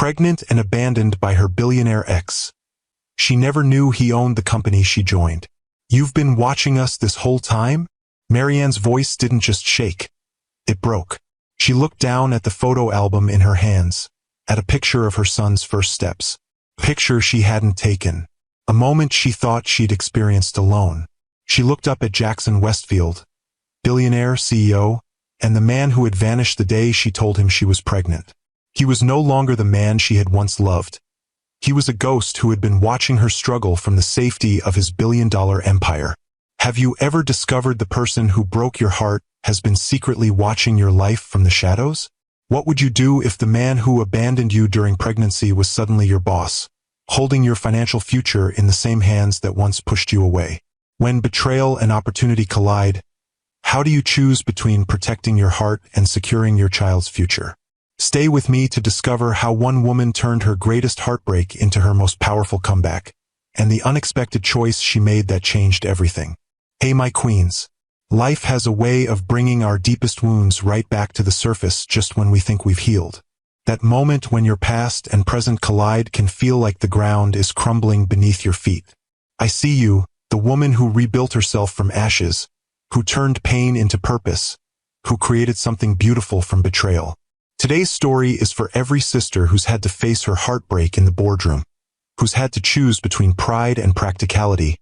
pregnant and abandoned by her billionaire ex. She never knew he owned the company she joined. "You've been watching us this whole time?" Marianne's voice didn't just shake. It broke. She looked down at the photo album in her hands, at a picture of her son's first steps. A picture she hadn't taken. A moment she thought she'd experienced alone. She looked up at Jackson Westfield, billionaire CEO, and the man who had vanished the day she told him she was pregnant. He was no longer the man she had once loved. He was a ghost who had been watching her struggle from the safety of his billion-dollar empire. Have you ever discovered the person who broke your heart has been secretly watching your life from the shadows? What would you do if the man who abandoned you during pregnancy was suddenly your boss, holding your financial future in the same hands that once pushed you away? When betrayal and opportunity collide, how do you choose between protecting your heart and securing your child's future? Stay with me to discover how one woman turned her greatest heartbreak into her most powerful comeback, and the unexpected choice she made that changed everything. Hey, my queens. Life has a way of bringing our deepest wounds right back to the surface just when we think we've healed. That moment when your past and present collide can feel like the ground is crumbling beneath your feet. I see you, the woman who rebuilt herself from ashes, who turned pain into purpose, who created something beautiful from betrayal. Today's story is for every sister who's had to face her heartbreak in the boardroom, who's had to choose between pride and practicality,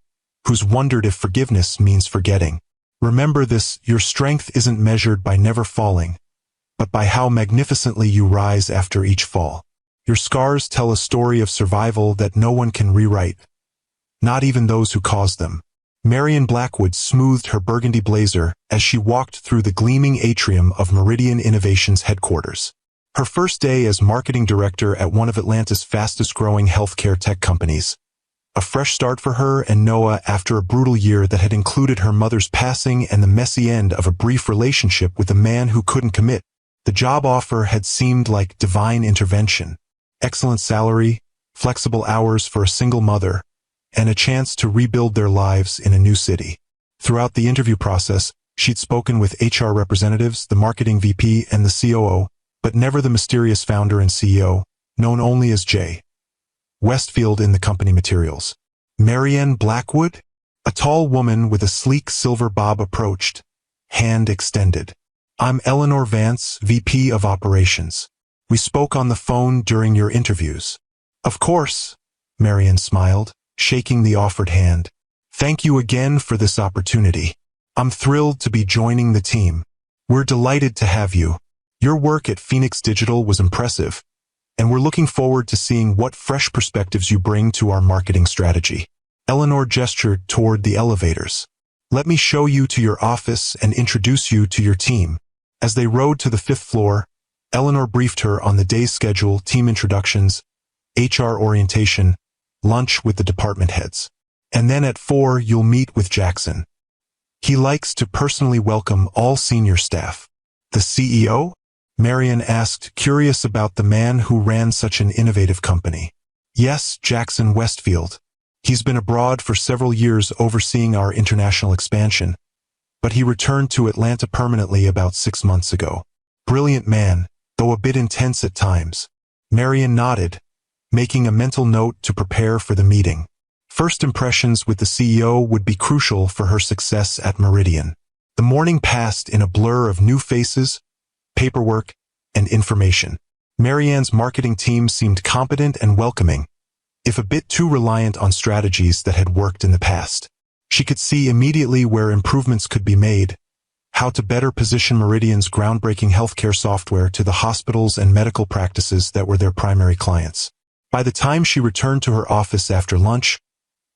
who's wondered if forgiveness means forgetting. Remember this: your strength isn't measured by never falling, but by how magnificently you rise after each fall. Your scars tell a story of survival that no one can rewrite, not even those who caused them. Marianne Blackwood smoothed her burgundy blazer as she walked through the gleaming atrium of Meridian Innovations headquarters. Her first day as marketing director at one of Atlanta's fastest-growing healthcare tech companies. A fresh start for her and Noah after a brutal year that had included her mother's passing and the messy end of a brief relationship with a man who couldn't commit. The job offer had seemed like divine intervention. Excellent salary, flexible hours for a single mother, and a chance to rebuild their lives in a new city. Throughout the interview process, she'd spoken with HR representatives, the marketing VP, and the COO, but never the mysterious founder and CEO, known only as J. Westfield in the company materials. Marianne Blackwood? A tall woman with a sleek silver bob approached, hand extended. "I'm Eleanor Vance, VP of Operations. We spoke on the phone during your interviews." "Of course," Marianne smiled, shaking the offered hand. "Thank you again for this opportunity. I'm thrilled to be joining the team. We're delighted to have you. Your work at Phoenix Digital was impressive, and we're looking forward to seeing what fresh perspectives you bring to our marketing strategy." Eleanor gestured toward the elevators. "Let me show you to your office and introduce you to your team." As they rode to the 5th floor, Eleanor briefed her on the day's schedule, team introductions, HR orientation, lunch with the department heads. "And then at 4 you'll meet with Jackson. He likes to personally welcome all senior staff." "The CEO?" Marianne asked, curious about the man who ran such an innovative company. "Yes, Jackson Westfield. He's been abroad for several years overseeing our international expansion, but he returned to Atlanta permanently about 6 months ago. Brilliant man, though a bit intense at times." Marianne nodded, making a mental note to prepare for the meeting. First impressions with the CEO would be crucial for her success at Meridian. The morning passed in a blur of new faces, paperwork, and information. Marianne's marketing team seemed competent and welcoming, if a bit too reliant on strategies that had worked in the past. She could see immediately where improvements could be made, how to better position Meridian's groundbreaking healthcare software to the hospitals and medical practices that were their primary clients. By the time she returned to her office after lunch,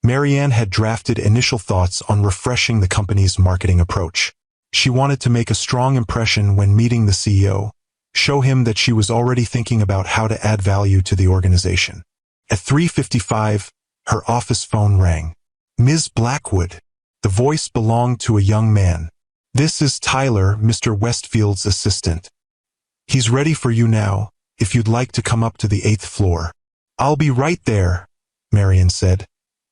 Marianne had drafted initial thoughts on refreshing the company's marketing approach. She wanted to make a strong impression when meeting the CEO, show him that she was already thinking about how to add value to the organization. At 3:55, her office phone rang. "Ms. Blackwood." The voice belonged to a young man. "This is Tyler, Mr. Westfield's assistant. He's ready for you now, if you'd like to come up to the 8th floor." "I'll be right there," Marianne said,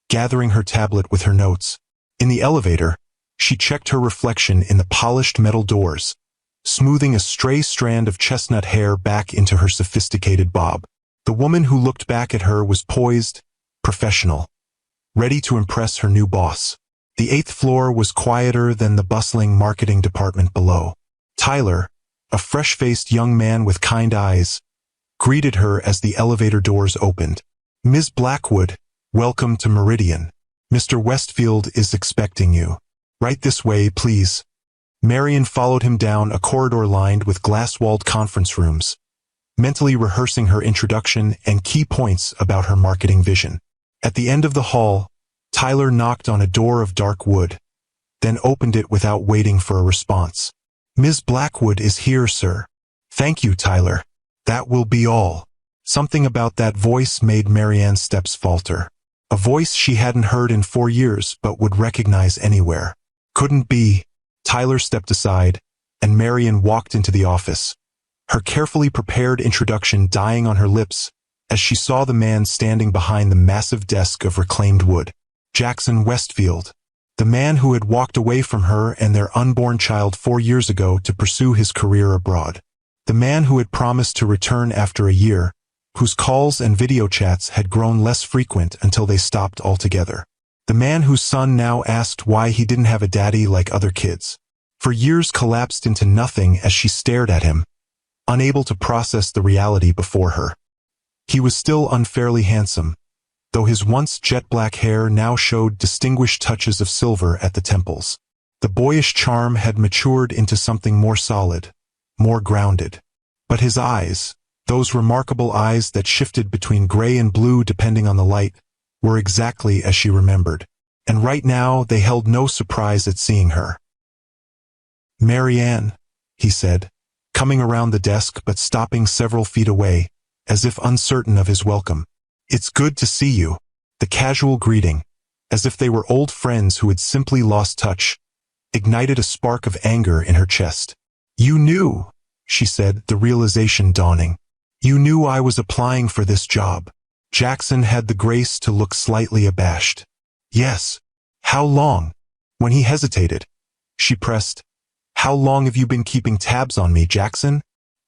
gathering her tablet with her notes. In the elevator, she checked her reflection in the polished metal doors, smoothing a stray strand of chestnut hair back into her sophisticated bob. The woman who looked back at her was poised, professional, ready to impress her new boss. The 8th floor was quieter than the bustling marketing department below. Tyler, a fresh-faced young man with kind eyes, greeted her as the elevator doors opened. "Ms. Blackwood, welcome to Meridian. Mr. Westfield is expecting you. Right this way, please." Marian followed him down a corridor lined with glass-walled conference rooms, mentally rehearsing her introduction and key points about her marketing vision. At the end of the hall, Tyler knocked on a door of dark wood, then opened it without waiting for a response. "Ms. Blackwood is here, sir." "Thank you, Tyler. That will be all." Something about that voice made Marianne's steps falter. A voice she hadn't heard in 4 years but would recognize anywhere. Couldn't be. Tyler stepped aside, and Marian walked into the office, her carefully prepared introduction dying on her lips as she saw the man standing behind the massive desk of reclaimed wood. Jackson Westfield, the man who had walked away from her and their unborn child 4 years ago to pursue his career abroad. The man who had promised to return after a year, whose calls and video chats had grown less frequent until they stopped altogether. The man whose son now asked why he didn't have a daddy like other kids. For years collapsed into nothing as she stared at him, unable to process the reality before her. He was still unfairly handsome, though his once jet-black hair now showed distinguished touches of silver at the temples. The boyish charm had matured into something more solid, more grounded. But his eyes, those remarkable eyes that shifted between gray and blue depending on the light, were exactly as she remembered, and right now they held no surprise at seeing her. "Marianne," he said, coming around the desk but stopping several feet away, as if uncertain of his welcome. "It's good to see you." The casual greeting, as if they were old friends who had simply lost touch, ignited a spark of anger in her chest. "You knew," she said, the realization dawning. "You knew I was applying for this job." Jackson had the grace to look slightly abashed. "Yes. How long?" When he hesitated, she pressed, "How long have you been keeping tabs on me, Jackson?"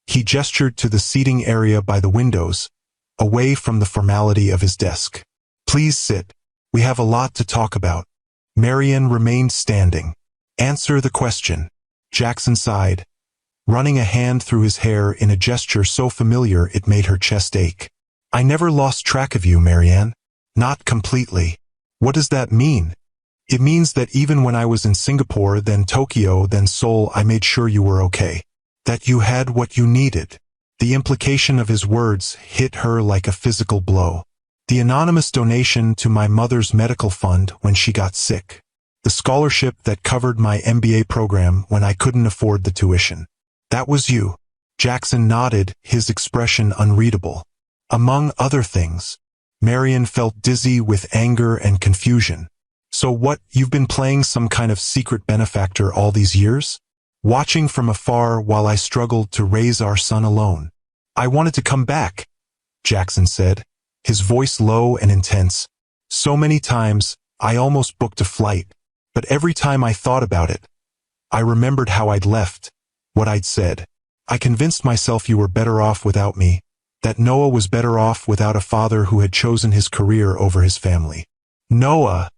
He gestured to the seating area by the windows, away from the formality of his desk. "Please sit. We have a lot to talk about." Marian remained standing. "Answer the question." Jackson sighed, running a hand through his hair in a gesture so familiar it made her chest ache. "I never lost track of you, Marianne. Not completely." "What does that mean?" "It means that even when I was in Singapore, then Tokyo, then Seoul, I made sure you were okay. That you had what you needed." The implication of his words hit her like a physical blow. The anonymous donation to my mother's medical fund when she got sick. The scholarship that covered my MBA program when I couldn't afford the tuition. That was you. Jackson nodded, his expression unreadable. "Among other things." Marian felt dizzy with anger and confusion. "So what, you've been playing some kind of secret benefactor all these years? Watching from afar while I struggled to raise our son alone." "I wanted to come back," Jackson said, his voice low and intense. "So many times, I almost booked a flight. But every time I thought about it, I remembered how I'd left, what I'd said. I convinced myself you were better off without me, that Noah was better off without a father who had chosen his career over his family." "Noah,"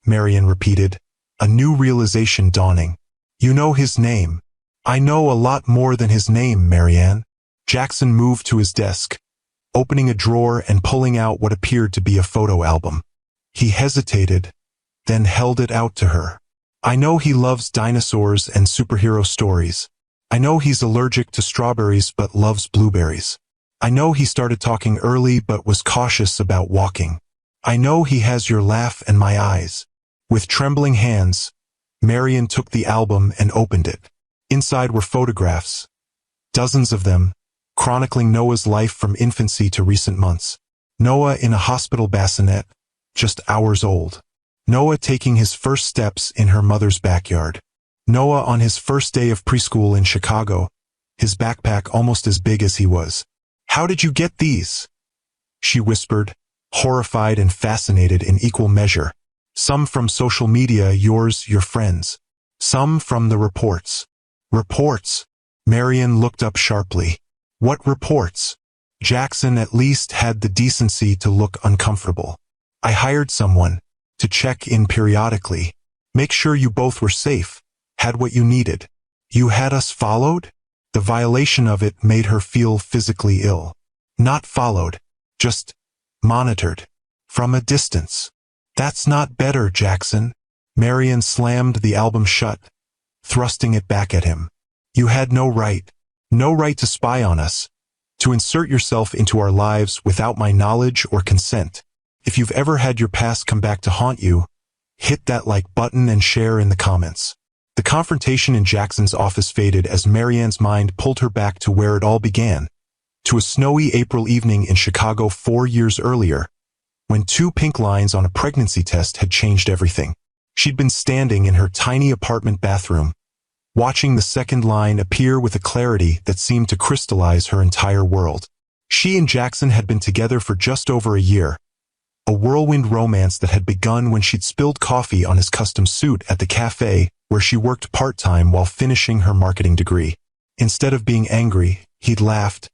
Marian repeated, a new realization dawning. "You know his name." "I know a lot more than his name, Marianne." Jackson moved to his desk, opening a drawer and pulling out what appeared to be a photo album. He hesitated, then held it out to her. "I know he loves dinosaurs and superhero stories. I know he's allergic to strawberries but loves blueberries. I know he started talking early but was cautious about walking. I know he has your laugh and my eyes." With trembling hands, Marian took the album and opened it. Inside were photographs, dozens of them, chronicling Noah's life from infancy to recent months. Noah in a hospital bassinet, just hours old. Noah taking his first steps in her mother's backyard. Noah on his first day of preschool in Chicago, his backpack almost as big as he was. "How did you get these?" she whispered, horrified and fascinated in equal measure. "Some from social media, yours, your friends. Some from the reports." "Reports?" Marian looked up sharply. "What reports?" Jackson at least had the decency to look uncomfortable. I hired someone to check in periodically, make sure you both were safe, had what you needed. You had us followed? The violation of it made her feel physically ill. Not followed, just monitored. From a distance. That's not better, Jackson. Marian slammed the album shut, thrusting it back at him. You had no right to spy on us, to insert yourself into our lives without my knowledge or consent. If you've ever had your past come back to haunt you, hit that like button and share in the comments. The confrontation in Jackson's office faded as Marianne's mind pulled her back to where it all began, to a snowy April evening in Chicago 4 years earlier, when 2 pink lines on a pregnancy test had changed everything. She'd been standing in her tiny apartment bathroom, watching the second line appear with a clarity that seemed to crystallize her entire world. She and Jackson had been together for just over a year, a whirlwind romance that had begun when she'd spilled coffee on his custom suit at the cafe where she worked part-time while finishing her marketing degree. Instead of being angry, he'd laughed,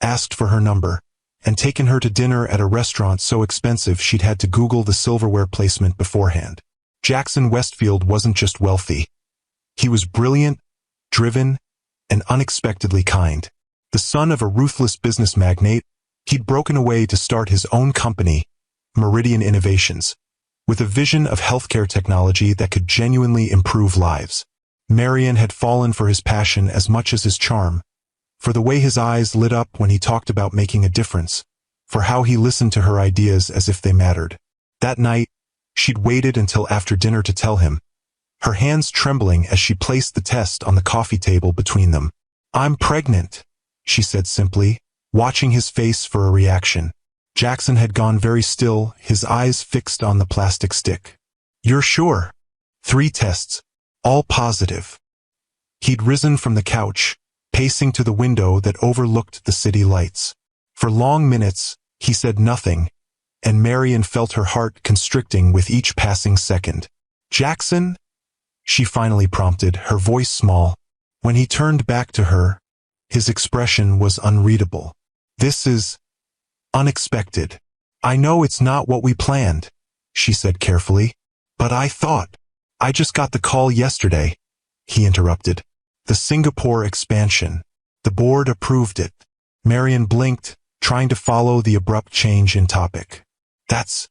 asked for her number, and taken her to dinner at a restaurant so expensive she'd had to Google the silverware placement beforehand. Jackson Westfield wasn't just wealthy. He was brilliant, driven, and unexpectedly kind. The son of a ruthless business magnate, he'd broken away to start his own company, Meridian Innovations, with a vision of healthcare technology that could genuinely improve lives. Marian had fallen for his passion as much as his charm, for the way his eyes lit up when he talked about making a difference, for how he listened to her ideas as if they mattered. That night, she'd waited until after dinner to tell him, her hands trembling as she placed the test on the coffee table between them. I'm pregnant, she said simply, watching his face for a reaction. Jackson had gone very still, his eyes fixed on the plastic stick. You're sure? 3 tests, all positive. He'd risen from the couch, pacing to the window that overlooked the city lights. For long minutes, he said nothing, and Marian felt her heart constricting with each passing second. Jackson? She finally prompted, her voice small. When he turned back to her, his expression was unreadable. This is unexpected. I know it's not what we planned, she said carefully. But I just got the call yesterday, he interrupted. The Singapore expansion. The board approved it. Marian blinked, trying to follow the abrupt change in topic. That's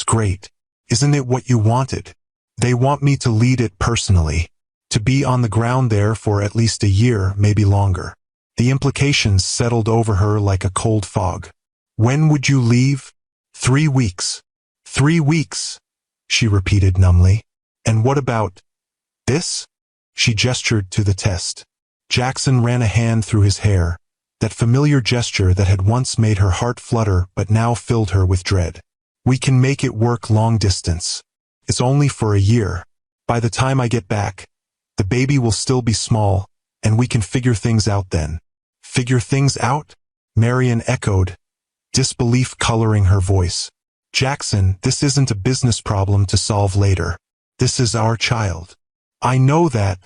great. Isn't it what you wanted? They want me to lead it personally, to be on the ground there for at least a year, maybe longer. The implications settled over her like a cold fog. When would you leave? 3 weeks. 3 weeks, she repeated numbly. And what about this? She gestured to the test. Jackson ran a hand through his hair, that familiar gesture that had once made her heart flutter but now filled her with dread. We can make it work long distance. It's only for a year. By the time I get back, the baby will still be small, and we can figure things out then. Figure things out? Marian echoed, disbelief coloring her voice. Jackson, this isn't a business problem to solve later. This is our child. I know that,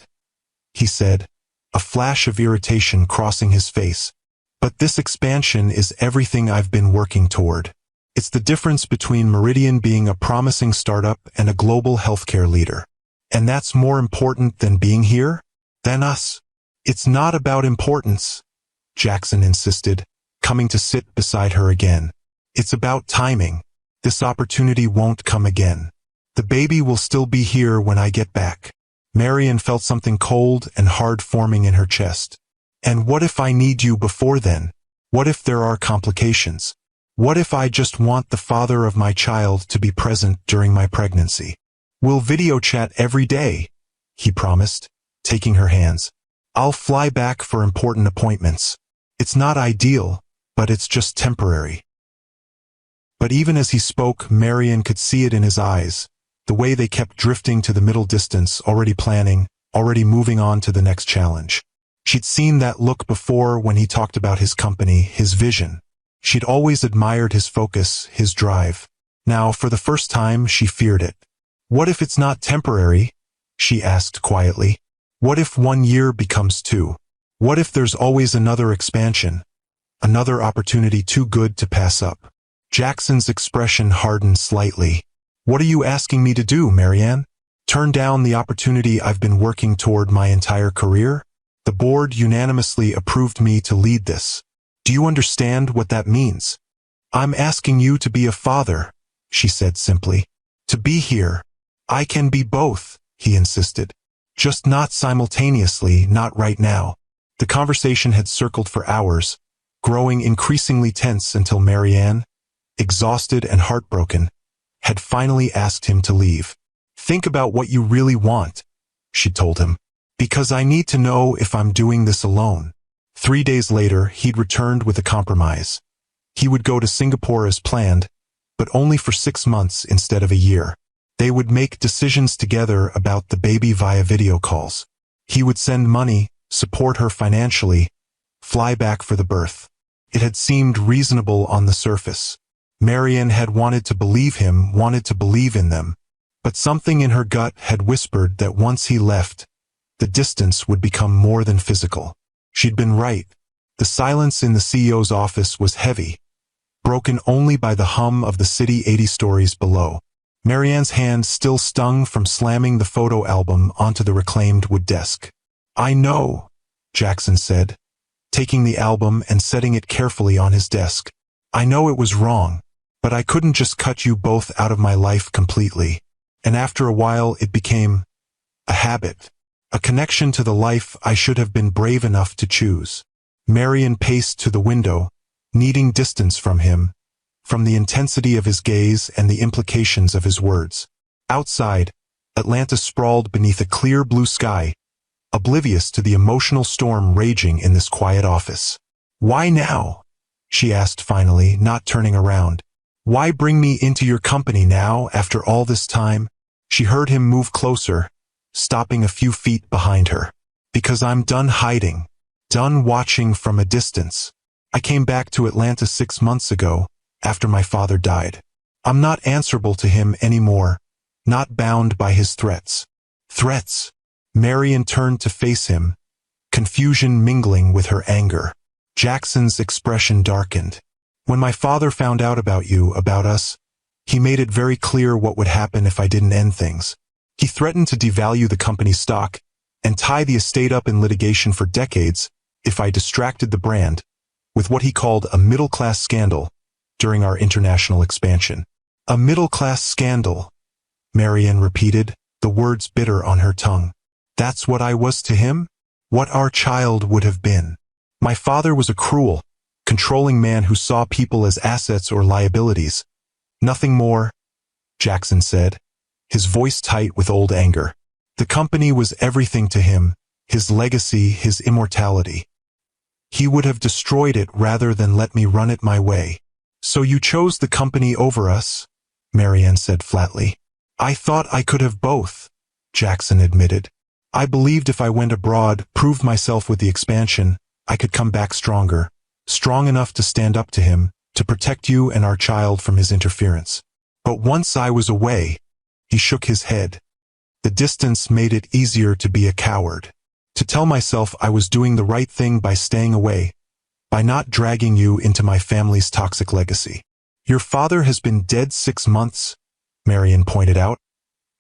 he said, a flash of irritation crossing his face. But this expansion is everything I've been working toward. It's the difference between Meridian being a promising startup and a global healthcare leader. And that's more important than being here? Than us? It's not about importance, Jackson insisted, coming to sit beside her again. It's about timing. This opportunity won't come again. The baby will still be here when I get back. Marian felt something cold and hard forming in her chest. And what if I need you before then? What if there are complications? What if I just want the father of my child to be present during my pregnancy? We'll video chat every day, he promised, taking her hands. I'll fly back for important appointments. It's not ideal, but it's just temporary. But even as he spoke, Marian could see it in his eyes, the way they kept drifting to the middle distance, already planning, already moving on to the next challenge. She'd seen that look before when he talked about his company, his vision. She'd always admired his focus, his drive. Now, for the first time, she feared it. What if it's not temporary? She asked quietly. What if 1 year becomes 2? What if there's always another expansion? Another opportunity too good to pass up. Jackson's expression hardened slightly. What are you asking me to do, Marianne? Turn down the opportunity I've been working toward my entire career? The board unanimously approved me to lead this. Do you understand what that means? I'm asking you to be a father, she said simply. To be here. I can be both, he insisted. Just not simultaneously, not right now. The conversation had circled for hours, growing increasingly tense until Marianne, exhausted and heartbroken, had finally asked him to leave. Think about what you really want, she told him. Because I need to know if I'm doing this alone. 3 days later, he'd returned with a compromise. He would go to Singapore as planned, but only for 6 months instead of a year. They would make decisions together about the baby via video calls. He would send money, support her financially, fly back for the birth. It had seemed reasonable on the surface. Marianne had wanted to believe him, wanted to believe in them. But something in her gut had whispered that once he left, the distance would become more than physical. She'd been right. The silence in the CEO's office was heavy, broken only by the hum of the city 80 stories below. Marianne's hand still stung from slamming the photo album onto the reclaimed wood desk. I know, Jackson said, taking the album and setting it carefully on his desk. I know it was wrong, but I couldn't just cut you both out of my life completely. And after a while it became a habit. A connection to the life I should have been brave enough to choose. Marianne paced to the window, needing distance from him, from the intensity of his gaze and the implications of his words. Outside, Atlanta sprawled beneath a clear blue sky, oblivious to the emotional storm raging in this quiet office. Why now? She asked finally, not turning around. Why bring me into your company now, after all this time? She heard him move closer, stopping a few feet behind her. Because I'm done hiding, done watching from a distance. I came back to Atlanta 6 months ago, after my father died. I'm not answerable to him anymore, not bound by his threats. Threats? Marianne turned to face him, confusion mingling with her anger. Jackson's expression darkened. When my father found out about you, about us, he made it very clear what would happen if I didn't end things. He threatened to devalue the company's stock and tie the estate up in litigation for decades if I distracted the brand with what he called a middle-class scandal during our international expansion. A middle-class scandal, Marianne repeated, the words bitter on her tongue. That's what I was to him? What our child would have been. My father was a cruel, controlling man who saw people as assets or liabilities. Nothing more, Jackson said, his voice tight with old anger. The company was everything to him, his legacy, his immortality. He would have destroyed it rather than let me run it my way. So you chose the company over us? Marianne said flatly. I thought I could have both, Jackson admitted. I believed if I went abroad, proved myself with the expansion, I could come back stronger, strong enough to stand up to him, to protect you and our child from his interference. But once I was away, he shook his head. The distance made it easier to be a coward. To tell myself I was doing the right thing by staying away, by not dragging you into my family's toxic legacy. Your father has been dead 6 months, Marianne pointed out,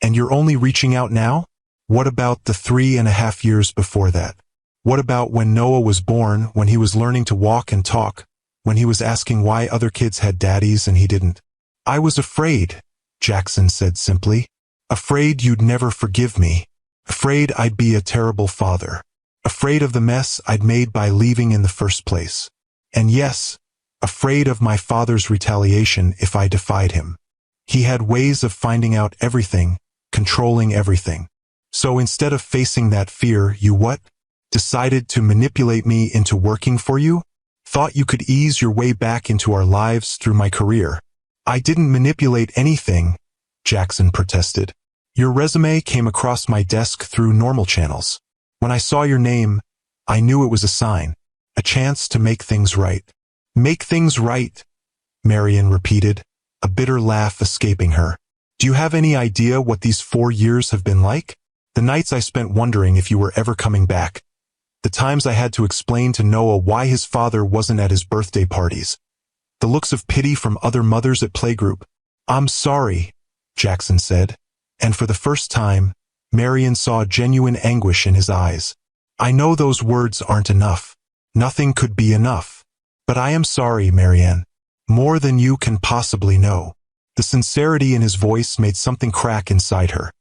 and you're only reaching out now? What about the 3.5 years before that? What about when Noah was born, when he was learning to walk and talk, when he was asking why other kids had daddies and he didn't? I was afraid, Jackson said simply. Afraid you'd never forgive me. Afraid I'd be a terrible father. Afraid of the mess I'd made by leaving in the first place. And yes, afraid of my father's retaliation if I defied him. He had ways of finding out everything, controlling everything. So instead of facing that fear, you what? Decided to manipulate me into working for you? Thought you could ease your way back into our lives through my career. I didn't manipulate anything, Jackson protested. Your resume came across my desk through normal channels. When I saw your name, I knew it was a sign, a chance to make things right. Make things right, Marianne repeated, a bitter laugh escaping her. Do you have any idea what these 4 years have been like? The nights I spent wondering if you were ever coming back. The times I had to explain to Noah why his father wasn't at his birthday parties. The looks of pity from other mothers at playgroup. "I'm sorry," Jackson said, and for the first time, Marian saw genuine anguish in his eyes. "I know those words aren't enough. Nothing could be enough. But I am sorry, Marianne. More than you can possibly know." The sincerity in his voice made something crack inside her.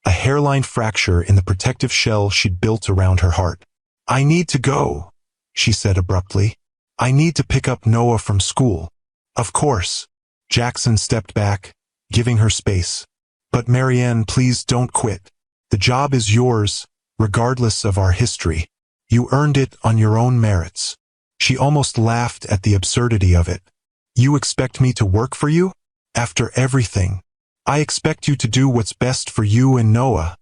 A hairline fracture in the protective shell she'd built around her heart. "I need to go," she said abruptly. "I need to pick up Noah from school." "Of course." Jackson stepped back, giving her space. "But Marianne, please don't quit. The job is yours, regardless of our history. You earned it on your own merits." She almost laughed at the absurdity of it. "You expect me to work for you? After everything? I expect you to do what's best for you and Noah,"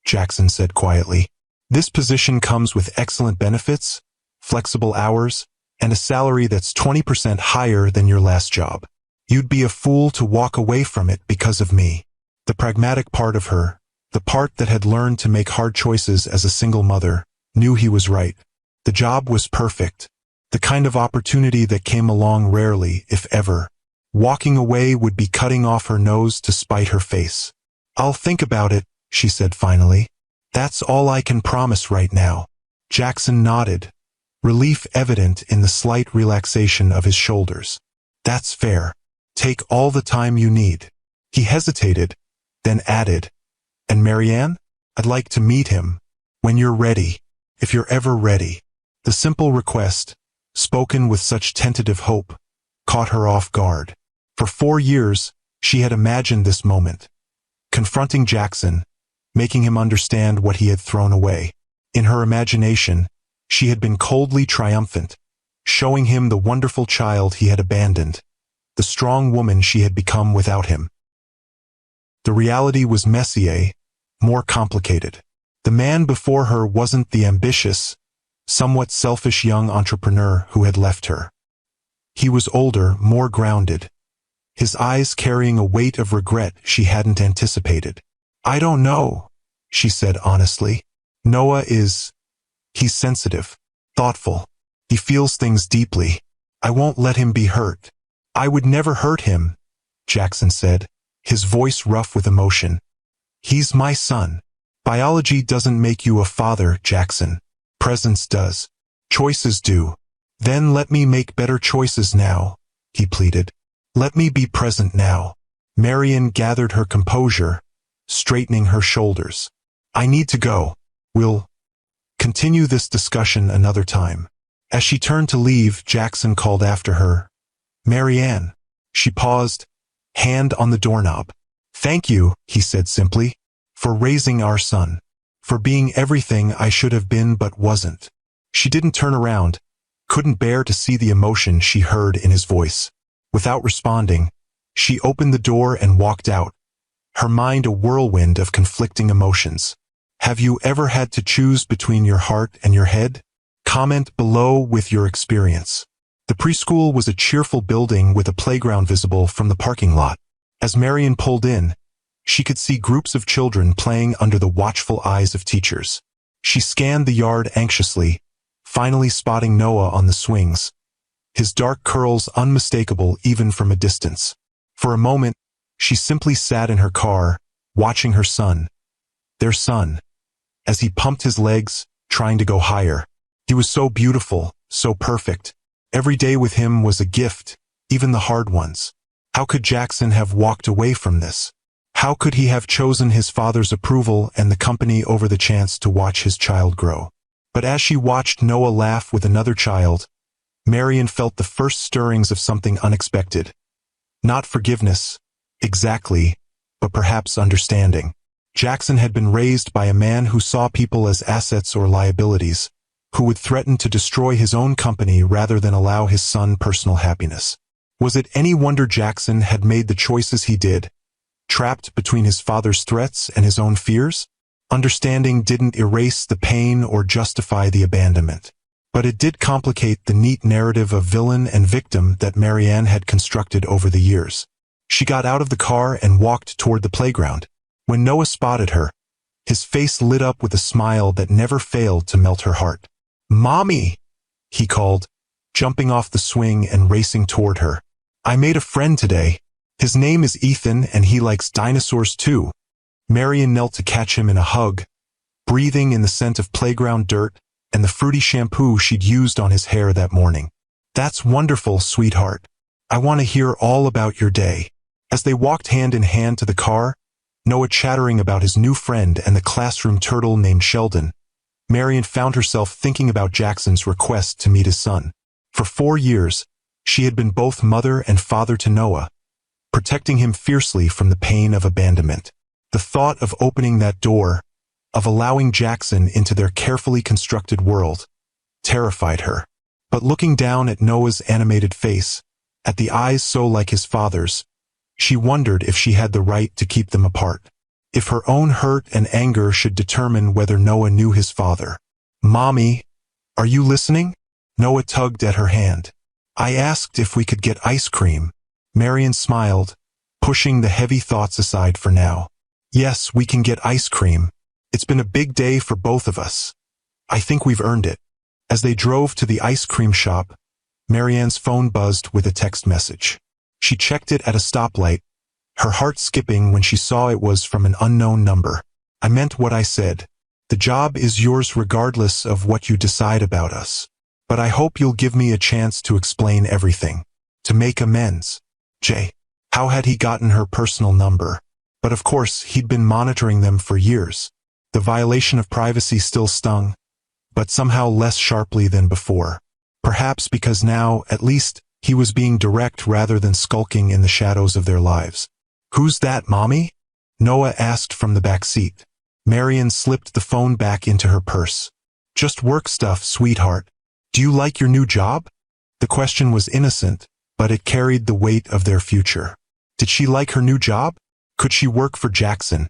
Jackson said quietly. "This position comes with excellent benefits, flexible hours, and a salary that's 20% higher than your last job. You'd be a fool to walk away from it because of me." The pragmatic part of her, the part that had learned to make hard choices as a single mother, knew he was right. The job was perfect, the kind of opportunity that came along rarely, if ever. Walking away would be cutting off her nose to spite her face. "I'll think about it," she said finally. "That's all I can promise right now." Jackson nodded, relief evident in the slight relaxation of his shoulders. "That's fair. Take all the time you need." He hesitated, then added, "And Marianne? I'd like to meet him. When you're ready. If you're ever ready." The simple request, spoken with such tentative hope, caught her off guard. For 4 years, she had imagined this moment. Confronting Jackson, making him understand what he had thrown away. In her imagination, she had been coldly triumphant, showing him the wonderful child he had abandoned, the strong woman she had become without him. The reality was messier, more complicated. The man before her wasn't the ambitious, somewhat selfish young entrepreneur who had left her. He was older, more grounded, his eyes carrying a weight of regret she hadn't anticipated. "I don't know," she said honestly. He's sensitive, thoughtful. He feels things deeply. I won't let him be hurt." "I would never hurt him," Jackson said, his voice rough with emotion. "He's my son. Biology doesn't make you a father, Jackson. Presence does. Choices do. Then let me make better choices now," he pleaded. "Let me be present now." Marian gathered her composure, straightening her shoulders. "I need to go. We'll continue this discussion another time." As she turned to leave, Jackson called after her, "Marianne." She paused, hand on the doorknob. "Thank you," he said simply, "for raising our son. For being everything I should have been but wasn't." She didn't turn around, couldn't bear to see the emotion she heard in his voice. Without responding, she opened the door and walked out, her mind a whirlwind of conflicting emotions. Have you ever had to choose between your heart and your head? Comment below with your experience. The preschool was a cheerful building with a playground visible from the parking lot. As Marian pulled in, she could see groups of children playing under the watchful eyes of teachers. She scanned the yard anxiously, finally spotting Noah on the swings, his dark curls unmistakable even from a distance. For a moment, she simply sat in her car, watching her son, their son, as he pumped his legs, trying to go higher. He was so beautiful, so perfect. Every day with him was a gift, even the hard ones. How could Jackson have walked away from this? How could he have chosen his father's approval and the company over the chance to watch his child grow? But as she watched Noah laugh with another child, Marian felt the first stirrings of something unexpected. Not forgiveness, exactly, but perhaps understanding. Jackson had been raised by a man who saw people as assets or liabilities, who would threaten to destroy his own company rather than allow his son personal happiness. Was it any wonder Jackson had made the choices he did, trapped between his father's threats and his own fears? Understanding didn't erase the pain or justify the abandonment, but it did complicate the neat narrative of villain and victim that Marianne had constructed over the years. She got out of the car and walked toward the playground. When Noah spotted her, his face lit up with a smile that never failed to melt her heart. "Mommy!" he called, jumping off the swing and racing toward her. "I made a friend today. His name is Ethan and he likes dinosaurs too." Marian knelt to catch him in a hug, breathing in the scent of playground dirt and the fruity shampoo she'd used on his hair that morning. "That's wonderful, sweetheart. I want to hear all about your day." As they walked hand in hand to the car, Noah chattering about his new friend and the classroom turtle named Sheldon, Marian found herself thinking about Jackson's request to meet his son. For 4 years, she had been both mother and father to Noah, protecting him fiercely from the pain of abandonment. The thought of opening that door, of allowing Jackson into their carefully constructed world, terrified her. But looking down at Noah's animated face, at the eyes so like his father's, she wondered if she had the right to keep them apart. If her own hurt and anger should determine whether Noah knew his father. "Mommy, are you listening?" Noah tugged at her hand. "I asked if we could get ice cream." Marian smiled, pushing the heavy thoughts aside for now. "Yes, we can get ice cream. It's been a big day for both of us. I think we've earned it." As they drove to the ice cream shop, Marianne's phone buzzed with a text message. She checked it at a stoplight, her heart skipping when she saw it was from an unknown number. "I meant what I said. The job is yours regardless of what you decide about us. But I hope you'll give me a chance to explain everything. To make amends. Jay." How had he gotten her personal number? But of course, he'd been monitoring them for years. The violation of privacy still stung, but somehow less sharply than before. Perhaps because now, at least, he was being direct rather than skulking in the shadows of their lives. "Who's that, Mommy?" Noah asked from the back seat. Marian slipped the phone back into her purse. "Just work stuff, sweetheart. Do you like your new job?" The question was innocent, but it carried the weight of their future. Did she like her new job? Could she work for Jackson?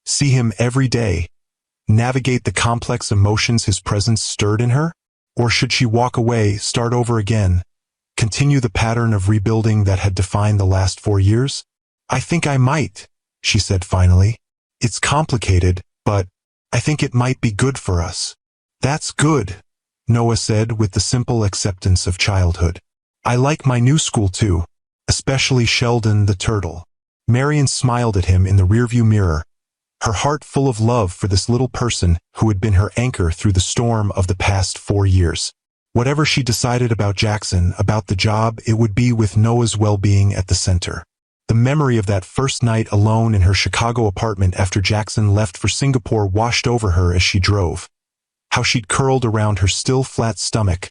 See him every day? Navigate the complex emotions his presence stirred in her? Or should she walk away, start over again, continue the pattern of rebuilding that had defined the last 4 years? "I think I might," she said finally. "It's complicated, but I think it might be good for us." "That's good," Noah said with the simple acceptance of childhood. "I like my new school too, especially Sheldon the turtle." Marian smiled at him in the rearview mirror, her heart full of love for this little person who had been her anchor through the storm of the past 4 years. Whatever she decided about Jackson, about the job, it would be with Noah's well-being at the center. The memory of that first night alone in her Chicago apartment after Jackson left for Singapore washed over her as she drove. How she'd curled around her still flat stomach,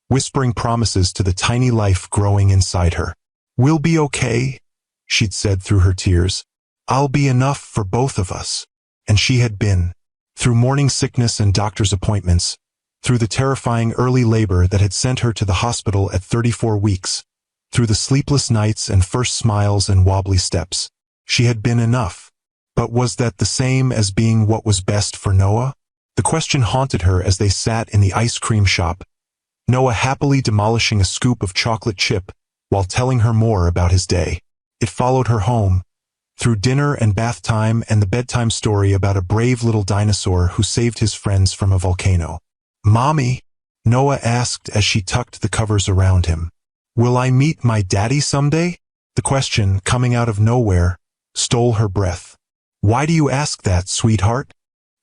whispering promises to the tiny life growing inside her. "We'll be okay," she'd said through her tears. "I'll be enough for both of us." And she had been. Through morning sickness and doctor's appointments, through the terrifying early labor that had sent her to the hospital at 34 weeks, through the sleepless nights and first smiles and wobbly steps, she had been enough. But was that the same as being what was best for Noah? The question haunted her as they sat in the ice cream shop, Noah happily demolishing a scoop of chocolate chip while telling her more about his day. It followed her home, through dinner and bath time and the bedtime story about a brave little dinosaur who saved his friends from a volcano. "Mommy," Noah asked as she tucked the covers around him, "will I meet my daddy someday?" The question, coming out of nowhere, stole her breath. "Why do you ask that, sweetheart?"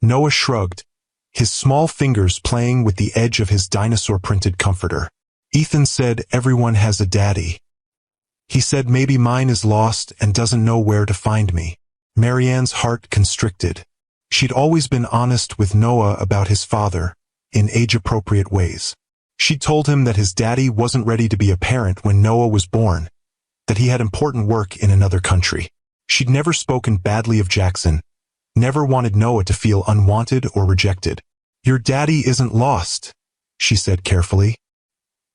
Noah shrugged, his small fingers playing with the edge of his dinosaur-printed comforter. "Ethan said everyone has a daddy. He said maybe mine is lost and doesn't know where to find me." Marianne's heart constricted. She'd always been honest with Noah about his father, in age-appropriate ways. She'd told him that his daddy wasn't ready to be a parent when Noah was born, that he had important work in another country. She'd never spoken badly of Jackson, never wanted Noah to feel unwanted or rejected. "Your daddy isn't lost," she said carefully.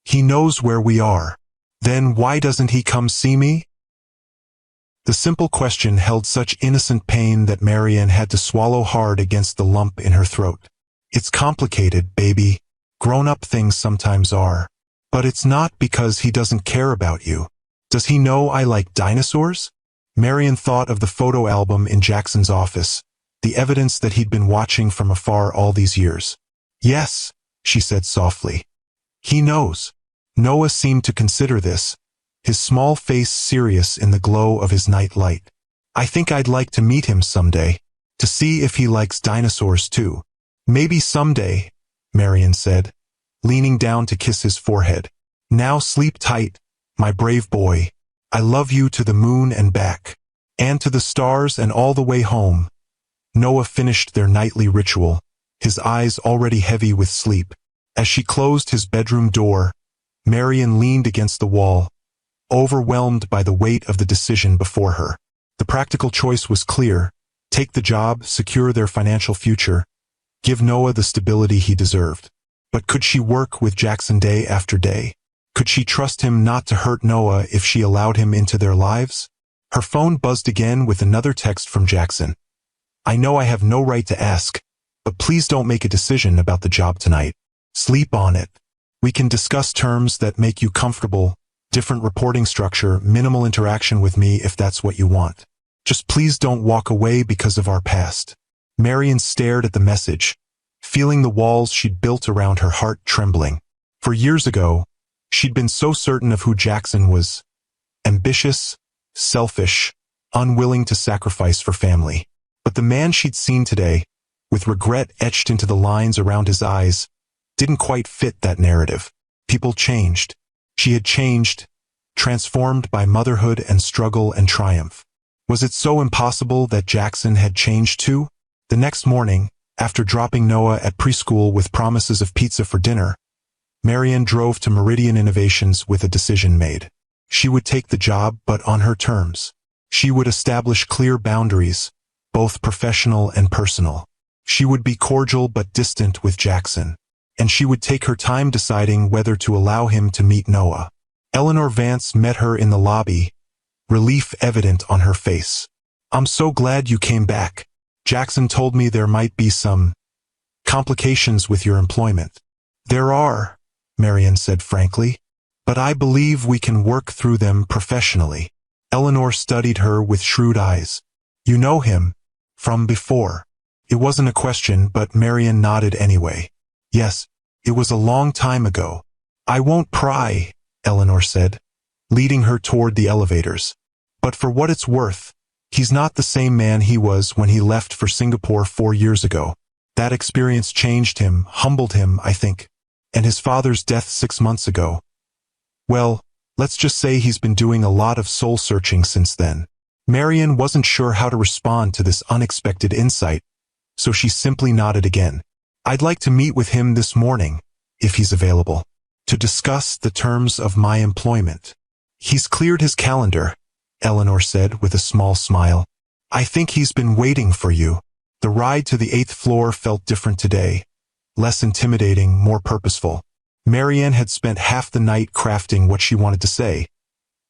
"He knows where we are. Then why doesn't he come see me?" The simple question held such innocent pain that Marianne had to swallow hard against the lump in her throat. "It's complicated, baby. Grown-up things sometimes are. But it's not because he doesn't care about you. Does he know I like dinosaurs?" Marianne thought of the photo album in Jackson's office, the evidence that he'd been watching from afar all these years. "Yes," she said softly. He knows. Noah seemed to consider this, his small face serious in the glow of his night light. I think I'd like to meet him someday, to see if he likes dinosaurs too. Maybe someday, Marian said, leaning down to kiss his forehead. Now sleep tight, my brave boy. I love you to the moon and back, and to the stars and all the way home. Noah finished their nightly ritual, his eyes already heavy with sleep. As she closed his bedroom door, Marian leaned against the wall, overwhelmed by the weight of the decision before her. The practical choice was clear: take the job, secure their financial future, give Noah the stability he deserved. But could she work with Jackson day after day? Could she trust him not to hurt Noah if she allowed him into their lives? Her phone buzzed again with another text from Jackson. I know I have no right to ask, but please don't make a decision about the job tonight. Sleep on it. We can discuss terms that make you comfortable, different reporting structure, minimal interaction with me if that's what you want. Just please don't walk away because of our past. Marian stared at the message, feeling the walls she'd built around her heart trembling. For years ago, she'd been so certain of who Jackson was: ambitious, selfish, unwilling to sacrifice for family. But the man she'd seen today, with regret etched into the lines around his eyes, didn't quite fit that narrative. People changed. She had changed, transformed by motherhood and struggle and triumph. Was it so impossible that Jackson had changed too? The next morning, after dropping Noah at preschool with promises of pizza for dinner, Marian drove to Meridian Innovations with a decision made. She would take the job, but on her terms. She would establish clear boundaries, both professional and personal. She would be cordial but distant with Jackson, and she would take her time deciding whether to allow him to meet Noah. Eleanor Vance met her in the lobby, relief evident on her face. I'm so glad you came back. Jackson told me there might be some complications with your employment. There are, Marian said frankly, but I believe we can work through them professionally. Eleanor studied her with shrewd eyes. You know him from before. It wasn't a question, but Marian nodded anyway. Yes, it was a long time ago. I won't pry, Eleanor said, leading her toward the elevators. But for what it's worth, he's not the same man he was when he left for Singapore 4 years ago. That experience changed him, humbled him, I think. And his father's death 6 months ago. Well, let's just say he's been doing a lot of soul-searching since then. Marian wasn't sure how to respond to this unexpected insight, so she simply nodded again. I'd like to meet with him this morning, if he's available, to discuss the terms of my employment. He's cleared his calendar, Eleanor said with a small smile. I think he's been waiting for you. The ride to the 8th floor felt different today, less intimidating, more purposeful. Marian had spent half the night crafting what she wanted to say,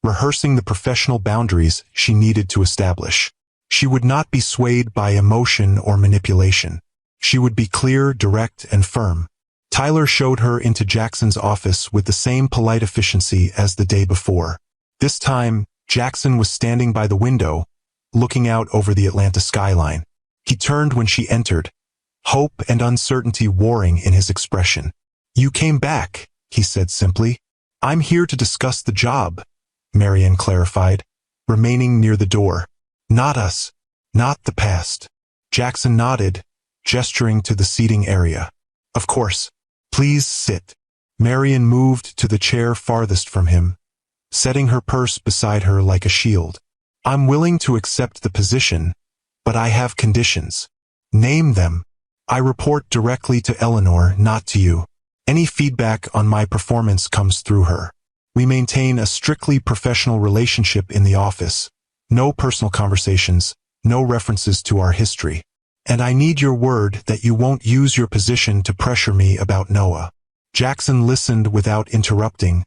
rehearsing the professional boundaries she needed to establish. She would not be swayed by emotion or manipulation. She would be clear, direct, and firm. Tyler showed her into Jackson's office with the same polite efficiency as the day before. This time, Jackson was standing by the window, looking out over the Atlanta skyline. He turned when she entered, hope and uncertainty warring in his expression. You came back, he said simply. I'm here to discuss the job, Marian clarified, remaining near the door. Not us. Not the past. Jackson nodded, gesturing to the seating area. Of course. Please sit. Marian moved to the chair farthest from him, setting her purse beside her like a shield. I'm willing to accept the position, but I have conditions. Name them. I report directly to Eleanor, not to you. Any feedback on my performance comes through her. We maintain a strictly professional relationship in the office. No personal conversations, no references to our history. And I need your word that you won't use your position to pressure me about Noah. Jackson listened without interrupting,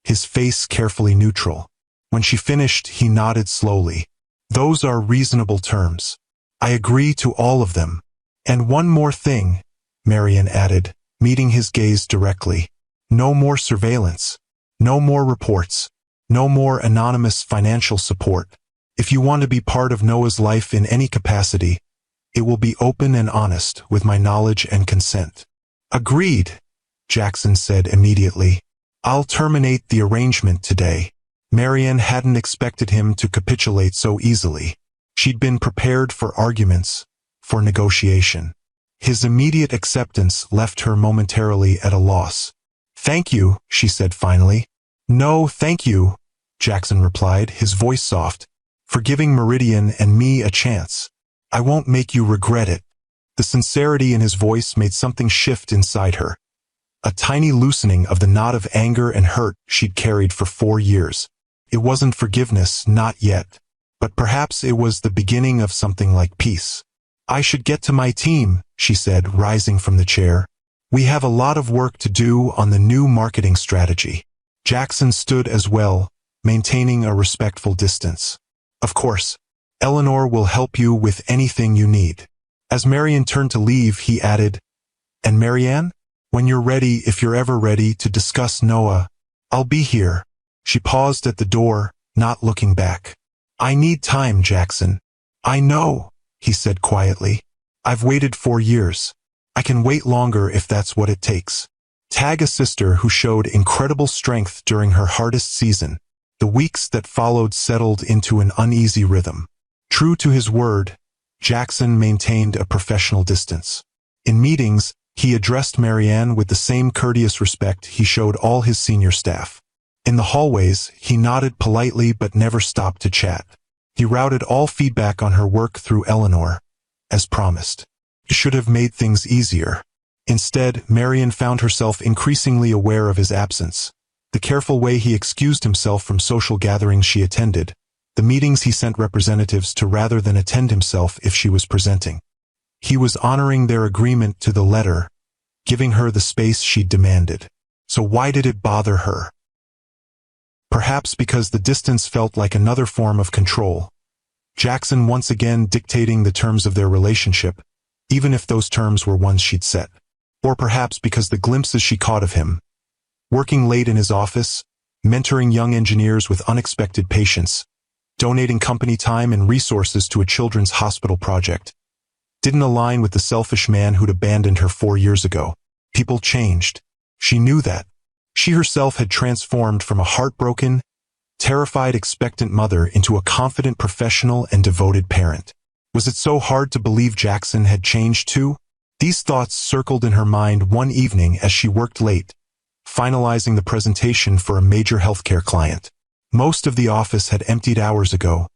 his face carefully neutral. When she finished, he nodded slowly. Those are reasonable terms. I agree to all of them. And one more thing, Marian added, meeting his gaze directly. No more surveillance. No more reports. No more anonymous financial support. If you want to be part of Noah's life in any capacity, it will be open and honest with my knowledge and consent. Agreed, Jackson said immediately. I'll terminate the arrangement today. Marianne hadn't expected him to capitulate so easily. She'd been prepared for arguments, for negotiation. His immediate acceptance left her momentarily at a loss. Thank you, she said finally. No, thank you, Jackson replied, his voice soft, for giving Meridian and me a chance. I won't make you regret it. The sincerity in his voice made something shift inside her. A tiny loosening of the knot of anger and hurt she'd carried for 4 years. It wasn't forgiveness, not yet. But perhaps it was the beginning of something like peace. I should get to my team, she said, rising from the chair. We have a lot of work to do on the new marketing strategy. Jackson stood as well, maintaining a respectful distance. Of course, Eleanor will help you with anything you need. As Marian turned to leave, he added, And Marianne? When you're ready, if you're ever ready to discuss Noah, I'll be here. She paused at the door, not looking back. I need time, Jackson. I know, he said quietly. I've waited 4 years. I can wait longer if that's what it takes. Tag a sister who showed incredible strength during her hardest season. The weeks that followed settled into an uneasy rhythm. True to his word, Jackson maintained a professional distance. In meetings, he addressed Marianne with the same courteous respect he showed all his senior staff. In the hallways, he nodded politely but never stopped to chat. He routed all feedback on her work through Eleanor, as promised. He should have made things easier. Instead, Marian found herself increasingly aware of his absence. The careful way he excused himself from social gatherings she attended, the meetings he sent representatives to rather than attend himself if she was presenting. He was honoring their agreement to the letter, giving her the space she demanded. So why did it bother her? Perhaps because the distance felt like another form of control. Jackson once again dictating the terms of their relationship, even if those terms were ones she'd set. Or perhaps because the glimpses she caught of him, working late in his office, mentoring young engineers with unexpected patience, donating company time and resources to a children's hospital project, didn't align with the selfish man who'd abandoned her 4 years ago. People changed. She knew that. She herself had transformed from a heartbroken, terrified, expectant mother into a confident professional and devoted parent. Was it so hard to believe Jackson had changed too? These thoughts circled in her mind one evening as she worked late, finalizing the presentation for a major healthcare client. Most of the office had emptied hours ago,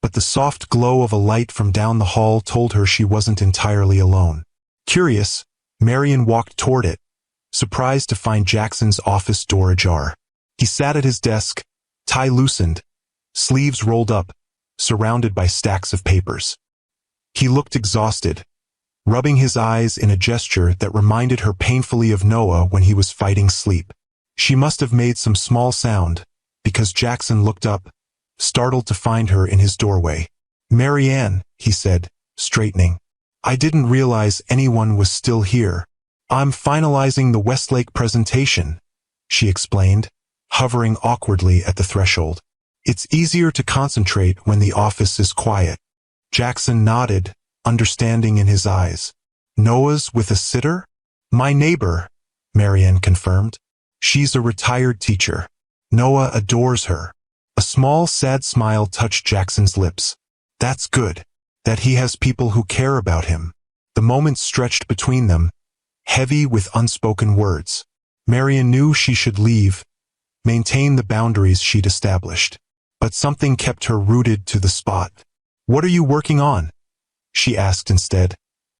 but the soft glow of a light from down the hall told her she wasn't entirely alone. Curious, Marian walked toward it, surprised to find Jackson's office door ajar. He sat at his desk, tie loosened, sleeves rolled up, surrounded by stacks of papers. He looked exhausted, rubbing his eyes in a gesture that reminded her painfully of Noah when he was fighting sleep. She must have made some small sound, because Jackson looked up, startled to find her in his doorway. Marianne, he said, straightening. I didn't realize anyone was still here. I'm finalizing the Westlake presentation, she explained, hovering awkwardly at the threshold. It's easier to concentrate when the office is quiet. Jackson nodded, understanding in his eyes. Noah's with a sitter? My neighbor, Marianne confirmed. She's a retired teacher. Noah adores her. A small, sad smile touched Jackson's lips. That's good. That he has people who care about him. The moments stretched between them, heavy with unspoken words. Marianne knew she should leave, maintain the boundaries she'd established. But something kept her rooted to the spot. What are you working on? She asked instead,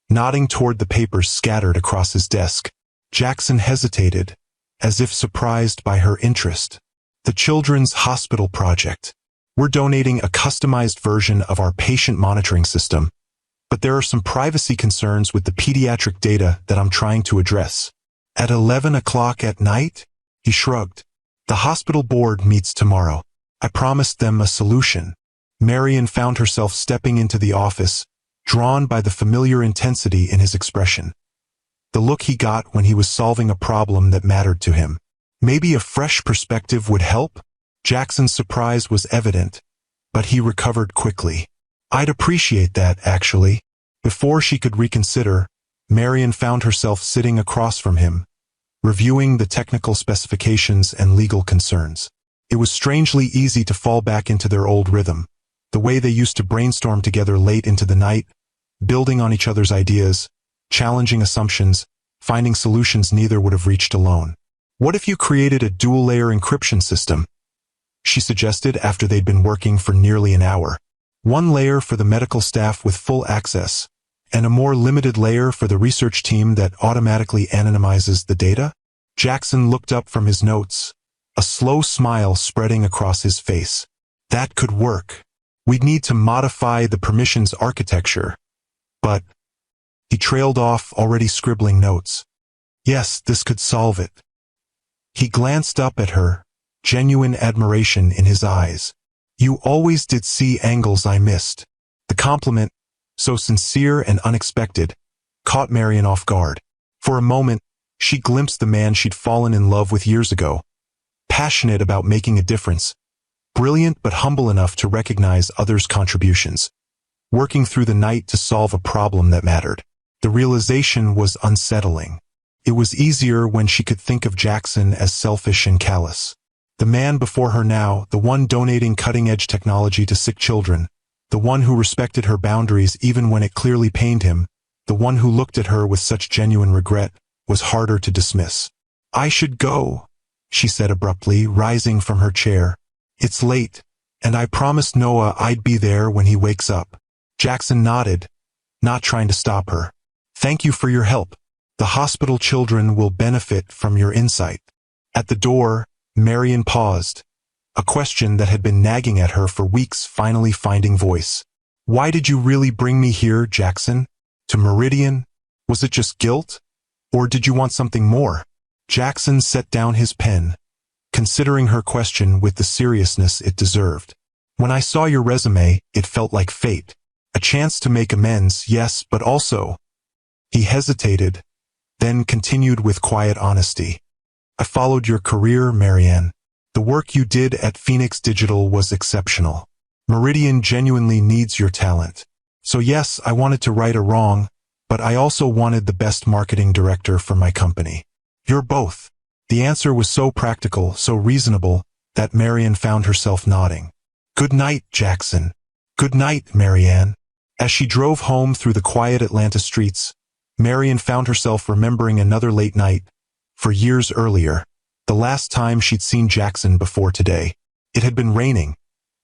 nodding toward the papers scattered across his desk. Jackson hesitated, as if surprised by her interest. The Children's Hospital Project. We're donating a customized version of our patient monitoring system, but there are some privacy concerns with the pediatric data that I'm trying to address. At 11 o'clock at night? He shrugged. The hospital board meets tomorrow. I promised them a solution. Marian found herself stepping into the office, drawn by the familiar intensity in his expression. The look he got when he was solving a problem that mattered to him. Maybe a fresh perspective would help? Jackson's surprise was evident, but he recovered quickly. I'd appreciate that, actually. Before she could reconsider, Marian found herself sitting across from him, reviewing the technical specifications and legal concerns. It was strangely easy to fall back into their old rhythm, the way they used to brainstorm together late into the night, building on each other's ideas, challenging assumptions, finding solutions neither would have reached alone. "What if you created a dual-layer encryption system?" she suggested after they'd been working for nearly an hour. "One layer for the medical staff with full access, and a more limited layer for the research team that automatically anonymizes the data?" Jackson looked up from his notes, a slow smile spreading across his face. "That could work. We'd need to modify the permissions architecture, but..." He trailed off, already scribbling notes. "Yes, this could solve it." He glanced up at her, genuine admiration in his eyes. "You always did see angles I missed." The compliment, so sincere and unexpected, caught Marian off guard. For a moment, she glimpsed the man she'd fallen in love with years ago, passionate about making a difference, brilliant but humble enough to recognize others' contributions, working through the night to solve a problem that mattered. The realization was unsettling. It was easier when she could think of Jackson as selfish and callous. The man before her now, the one donating cutting-edge technology to sick children, the one who respected her boundaries even when it clearly pained him, the one who looked at her with such genuine regret, was harder to dismiss. "I should go," she said abruptly, rising from her chair. "It's late, and I promised Noah I'd be there when he wakes up." Jackson nodded, not trying to stop her. "Thank you for your help. The hospital children will benefit from your insight." At the door, Marian paused, a question that had been nagging at her for weeks finally finding voice. "Why did you really bring me here, Jackson? To Meridian? Was it just guilt? Or did you want something more?" Jackson set down his pen, considering her question with the seriousness it deserved. "When I saw your resume, it felt like fate. A chance to make amends, yes, but also..." He hesitated, then continued with quiet honesty. "I followed your career, Marianne. The work you did at Phoenix Digital was exceptional. Meridian genuinely needs your talent. So yes, I wanted to right a wrong, but I also wanted the best marketing director for my company. You're both." The answer was so practical, so reasonable, that Marianne found herself nodding. "Good night, Jackson." "Good night, Marianne." As she drove home through the quiet Atlanta streets, Marianne found herself remembering another late night, for years earlier, the last time she'd seen Jackson before today. It had been raining,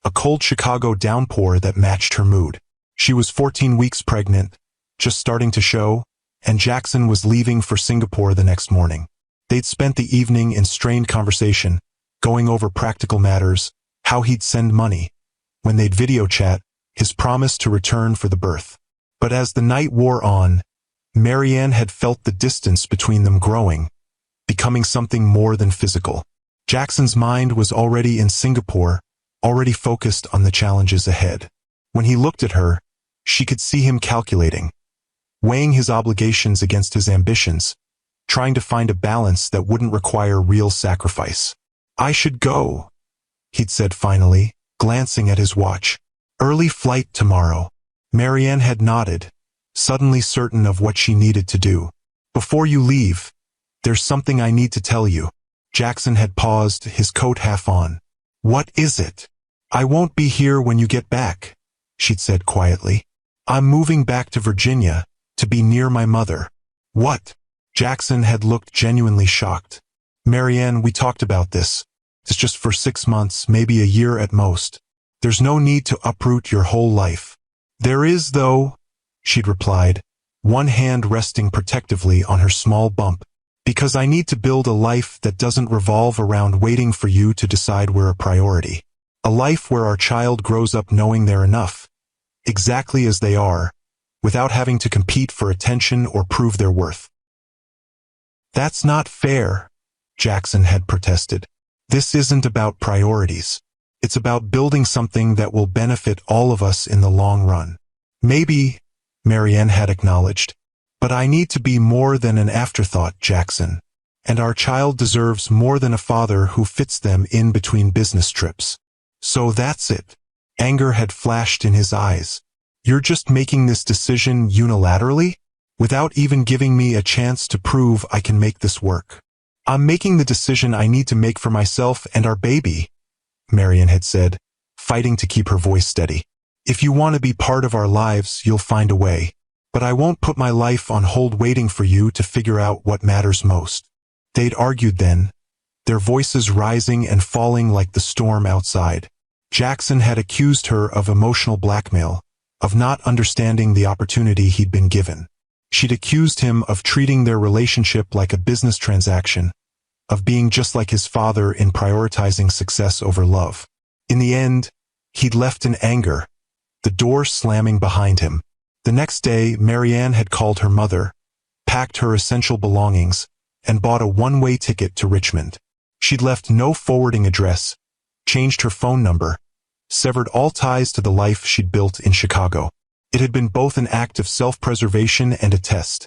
a cold Chicago downpour that matched her mood. She was 14 weeks pregnant, just starting to show, and Jackson was leaving for Singapore the next morning. They'd spent the evening in strained conversation, going over practical matters, how he'd send money. When they'd video chat, his promise to return for the birth. But as the night wore on, Marianne had felt the distance between them growing, becoming something more than physical. Jackson's mind was already in Singapore, already focused on the challenges ahead. When he looked at her, she could see him calculating, weighing his obligations against his ambitions, trying to find a balance that wouldn't require real sacrifice. "I should go," he'd said finally, glancing at his watch. "Early flight tomorrow." Marianne had nodded, suddenly certain of what she needed to do. "Before you leave, there's something I need to tell you." Jackson had paused, his coat half on. "What is it?" "I won't be here when you get back," she'd said quietly. "I'm moving back to Virginia, to be near my mother." "What?" Jackson had looked genuinely shocked. "Marianne, we talked about this. It's just for 6 months, maybe a year at most. There's no need to uproot your whole life." "There is, though," she'd replied, one hand resting protectively on her small bump. "Because I need to build a life that doesn't revolve around waiting for you to decide we're a priority. A life where our child grows up knowing they're enough, exactly as they are, without having to compete for attention or prove their worth." "That's not fair," Jackson had protested. "This isn't about priorities. It's about building something that will benefit all of us in the long run." "Maybe," Marianne had acknowledged, "but I need to be more than an afterthought, Jackson. And our child deserves more than a father who fits them in between business trips." "So that's it." Anger had flashed in his eyes. "You're just making this decision unilaterally? Without even giving me a chance to prove I can make this work?" I'm making the decision I need to make for myself and our baby, Marian had said, fighting to keep her voice steady. If you want to be part of our lives, you'll find a way. But I won't put my life on hold waiting for you to figure out what matters most. They'd argued then, their voices rising and falling like the storm outside. Jackson had accused her of emotional blackmail, of not understanding the opportunity he'd been given. She'd accused him of treating their relationship like a business transaction, of being just like his father in prioritizing success over love. In the end, he'd left in anger, the door slamming behind him. The next day, Marianne had called her mother, packed her essential belongings, and bought a one-way ticket to Richmond. She'd left no forwarding address, changed her phone number, severed all ties to the life she'd built in Chicago. It had been both an act of self-preservation and a test.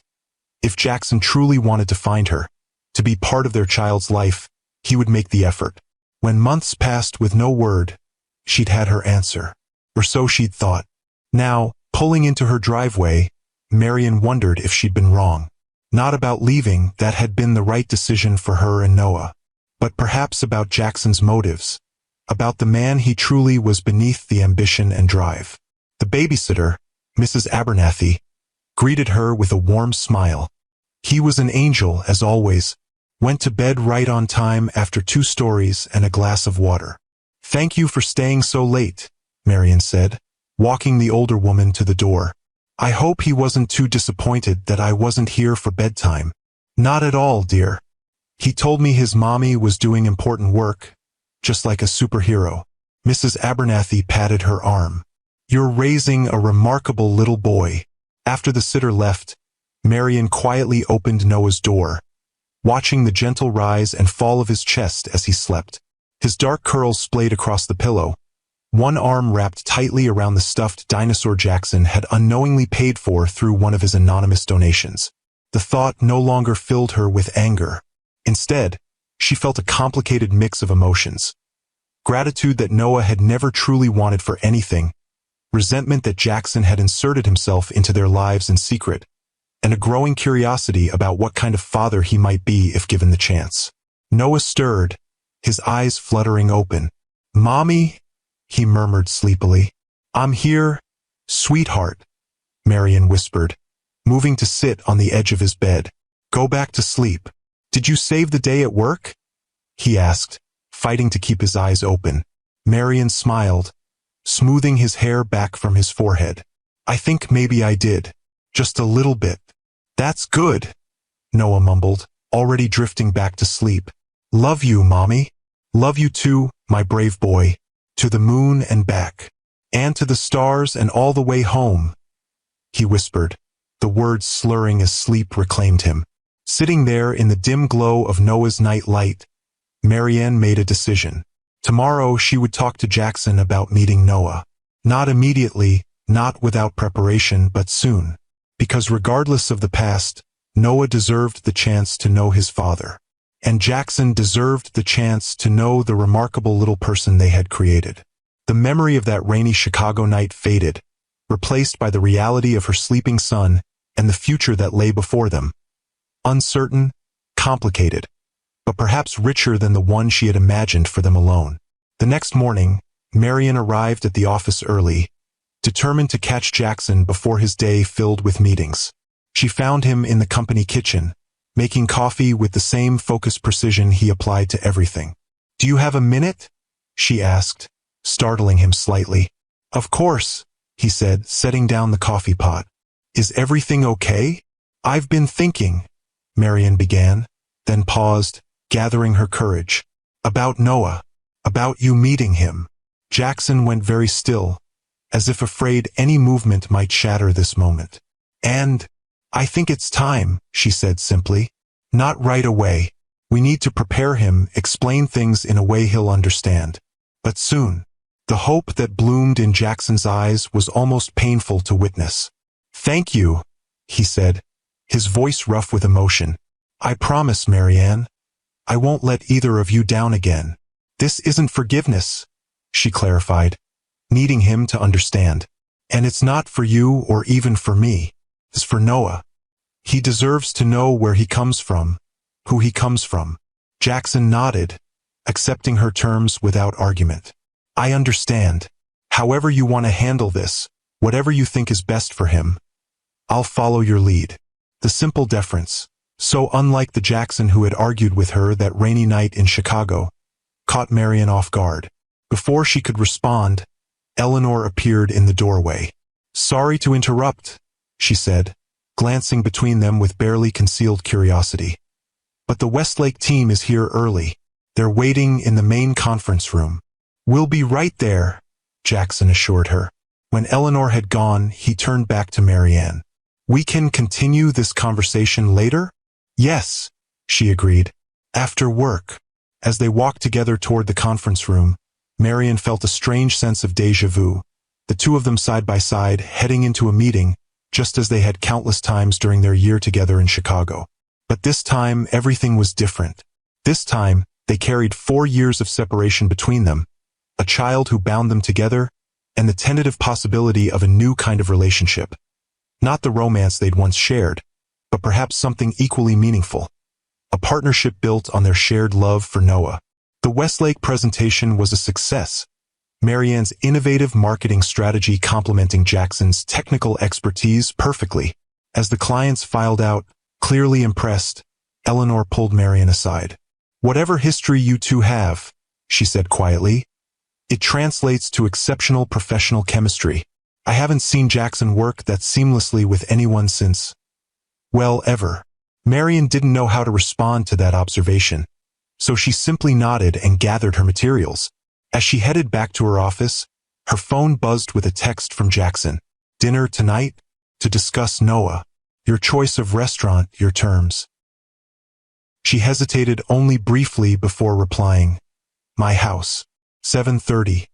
If Jackson truly wanted to find her, to be part of their child's life, he would make the effort. When months passed with no word, she'd had her answer. Or so she'd thought. Now, pulling into her driveway, Marian wondered if she'd been wrong. Not about leaving, that had been the right decision for her and Noah. But perhaps about Jackson's motives. About the man he truly was beneath the ambition and drive. The babysitter, Mrs. Abernathy, greeted her with a warm smile. He was an angel, as always, went to bed right on time after 2 stories and a glass of water. Thank you for staying so late, Marian said, walking the older woman to the door. I hope he wasn't too disappointed that I wasn't here for bedtime. Not at all, dear. He told me his mommy was doing important work, just like a superhero. Mrs. Abernathy patted her arm. You're raising a remarkable little boy. After the sitter left, Marian quietly opened Noah's door, watching the gentle rise and fall of his chest as he slept. His dark curls splayed across the pillow, one arm wrapped tightly around the stuffed dinosaur Jackson had unknowingly paid for through one of his anonymous donations. The thought no longer filled her with anger. Instead, she felt a complicated mix of emotions. Gratitude that Noah had never truly wanted for anything, resentment that Jackson had inserted himself into their lives in secret, and a growing curiosity about what kind of father he might be if given the chance. Noah stirred, his eyes fluttering open. Mommy, he murmured sleepily. I'm here, sweetheart, Marian whispered, moving to sit on the edge of his bed. Go back to sleep. Did you save the day at work? He asked, fighting to keep his eyes open. Marian smiled, smoothing his hair back from his forehead. I think maybe I did. Just a little bit. That's good, Noah mumbled, already drifting back to sleep. Love you, Mommy. Love you too, my brave boy. To the moon and back. And to the stars and all the way home, he whispered, the words slurring as sleep reclaimed him. Sitting there in the dim glow of Noah's night light, Marianne made a decision. Tomorrow she would talk to Jackson about meeting Noah. Not immediately, not without preparation, but soon. Because regardless of the past, Noah deserved the chance to know his father. And Jackson deserved the chance to know the remarkable little person they had created. The memory of that rainy Chicago night faded, replaced by the reality of her sleeping son and the future that lay before them. Uncertain, complicated, but perhaps richer than the one she had imagined for them alone. The next morning, Marian arrived at the office early, determined to catch Jackson before his day filled with meetings. She found him in the company kitchen, making coffee with the same focused precision he applied to everything. Do you have a minute? She asked, startling him slightly. Of course, he said, setting down the coffee pot. Is everything okay? I've been thinking, Marian began, then paused, gathering her courage. About Noah. About you meeting him. Jackson went very still, as if afraid any movement might shatter this moment. And I think it's time, she said simply. Not right away. We need to prepare him, explain things in a way he'll understand. But soon. The hope that bloomed in Jackson's eyes was almost painful to witness. Thank you, he said, his voice rough with emotion. I promise, Marianne. I won't let either of you down again. This isn't forgiveness, she clarified, needing him to understand. And it's not for you or even for me. It's for Noah. He deserves to know where he comes from, who he comes from. Jackson nodded, accepting her terms without argument. I understand. However you want to handle this, whatever you think is best for him, I'll follow your lead. The simple deference, so unlike the Jackson who had argued with her that rainy night in Chicago, caught Marian off guard. Before she could respond, Eleanor appeared in the doorway. Sorry to interrupt, she said, glancing between them with barely concealed curiosity. But the Westlake team is here early. They're waiting in the main conference room. We'll be right there, Jackson assured her. When Eleanor had gone, he turned back to Marianne. We can continue this conversation later? Yes, she agreed. After work. As they walked together toward the conference room, Marian felt a strange sense of déjà vu, the two of them side by side heading into a meeting, just as they had countless times during their year together in Chicago. But this time, everything was different. This time, they carried 4 years of separation between them, a child who bound them together, and the tentative possibility of a new kind of relationship. Not the romance they'd once shared, but perhaps something equally meaningful. A partnership built on their shared love for Noah. The Westlake presentation was a success, Marianne's innovative marketing strategy complementing Jackson's technical expertise perfectly. As the clients filed out, clearly impressed, Eleanor pulled Marian aside. Whatever history you two have, she said quietly, it translates to exceptional professional chemistry. I haven't seen Jackson work that seamlessly with anyone since, well, ever. Marian didn't know how to respond to that observation, so she simply nodded and gathered her materials. As she headed back to her office, her phone buzzed with a text from Jackson. Dinner tonight? To discuss Noah. Your choice of restaurant, your terms. She hesitated only briefly before replying. My house. 7:30.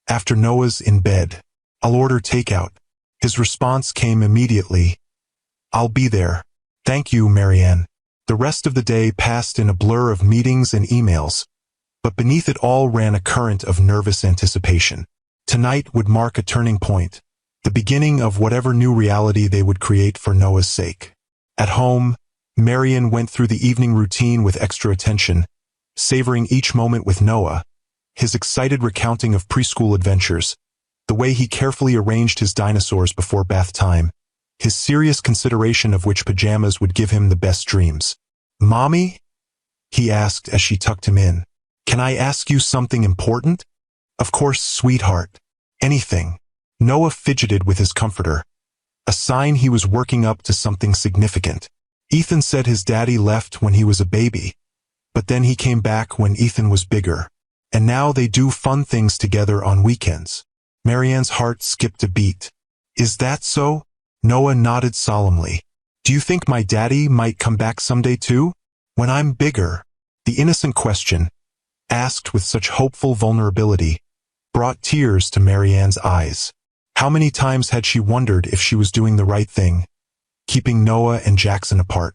After Noah's in bed. I'll order takeout. His response came immediately. I'll be there. Thank you, Marianne. The rest of the day passed in a blur of meetings and emails, but beneath it all ran a current of nervous anticipation. Tonight would mark a turning point, the beginning of whatever new reality they would create for Noah's sake. At home, Marian went through the evening routine with extra attention, savoring each moment with Noah, his excited recounting of preschool adventures, the way he carefully arranged his dinosaurs before bath time, his serious consideration of which pajamas would give him the best dreams. Mommy? He asked as she tucked him in. Can I ask you something important? Of course, sweetheart. Anything. Noah fidgeted with his comforter, a sign he was working up to something significant. Ethan said his daddy left when he was a baby, but then he came back when Ethan was bigger, and now they do fun things together on weekends. Marianne's heart skipped a beat. Is that so? Noah nodded solemnly. Do you think my daddy might come back someday too? When I'm bigger? The innocent question, asked with such hopeful vulnerability, brought tears to Marianne's eyes. How many times had she wondered if she was doing the right thing, keeping Noah and Jackson apart?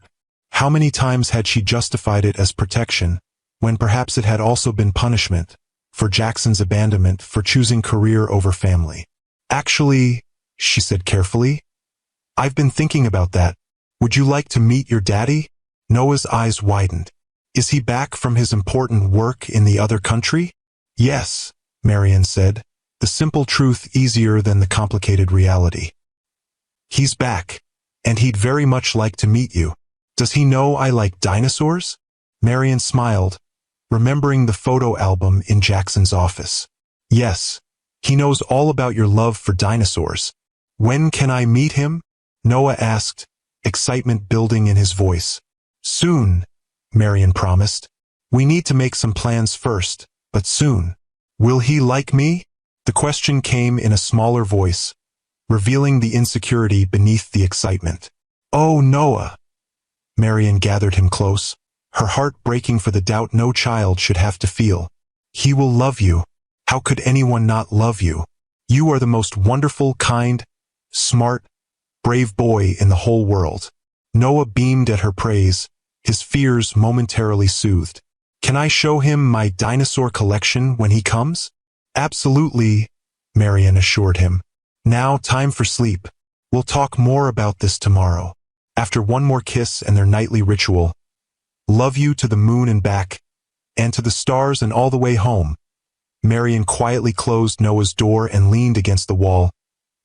How many times had she justified it as protection, when perhaps it had also been punishment, for Jackson's abandonment, for choosing career over family? Actually, she said carefully, I've been thinking about that. Would you like to meet your daddy? Noah's eyes widened. Is he back from his important work in the other country? Yes, Marian said, the simple truth easier than the complicated reality. He's back, and he'd very much like to meet you. Does he know I like dinosaurs? Marian smiled, remembering the photo album in Jackson's office. Yes, he knows all about your love for dinosaurs. When can I meet him? Noah asked, excitement building in his voice. Soon, Marian promised. We need to make some plans first, but soon. Will he like me? The question came in a smaller voice, revealing the insecurity beneath the excitement. Oh, Noah! Marian gathered him close, her heart breaking for the doubt no child should have to feel. He will love you. How could anyone not love you? You are the most wonderful, kind, smart, brave boy in the whole world. Noah beamed at her praise, his fears momentarily soothed. Can I show him my dinosaur collection when he comes? Absolutely, Marian assured him. Now time for sleep. We'll talk more about this tomorrow. After one more kiss and their nightly ritual, Love you to the moon and back, and to the stars and all the way home. Marian quietly closed Noah's door and leaned against the wall,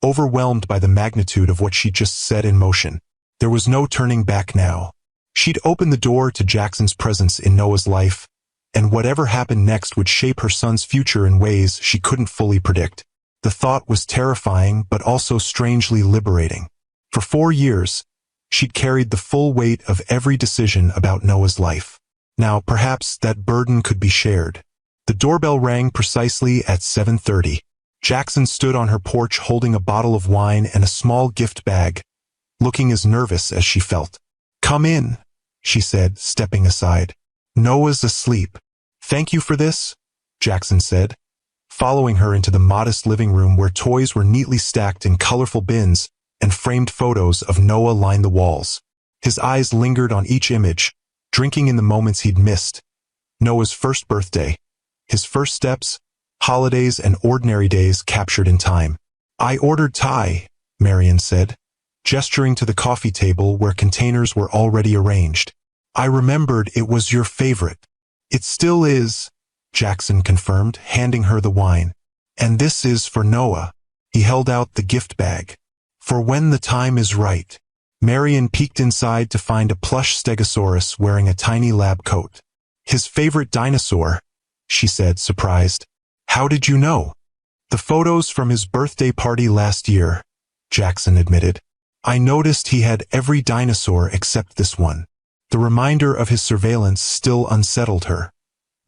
overwhelmed by the magnitude of what she just set in motion. There was no turning back now. She'd opened the door to Jackson's presence in Noah's life, and whatever happened next would shape her son's future in ways she couldn't fully predict. The thought was terrifying but also strangely liberating. For 4 years, she'd carried the full weight of every decision about Noah's life. Now, perhaps that burden could be shared. The doorbell rang precisely at 7:30. Jackson stood on her porch holding a bottle of wine and a small gift bag, looking as nervous as she felt. "Come in," she said, stepping aside. "Noah's asleep." "Thank you for this," Jackson said, following her into the modest living room where toys were neatly stacked in colorful bins and framed photos of Noah lined the walls. His eyes lingered on each image, drinking in the moments he'd missed. Noah's first birthday, his first steps, holidays and ordinary days captured in time. "I ordered Thai," Marian said, gesturing to the coffee table where containers were already arranged. "I remembered it was your favorite." "It still is," Jackson confirmed, handing her the wine. "And this is for Noah." He held out the gift bag. "For when the time is right." Marian peeked inside to find a plush stegosaurus wearing a tiny lab coat. "His favorite dinosaur," she said, surprised. "How did you know?" "The photos from his birthday party last year," Jackson admitted. "I noticed he had every dinosaur except this one." The reminder of his surveillance still unsettled her,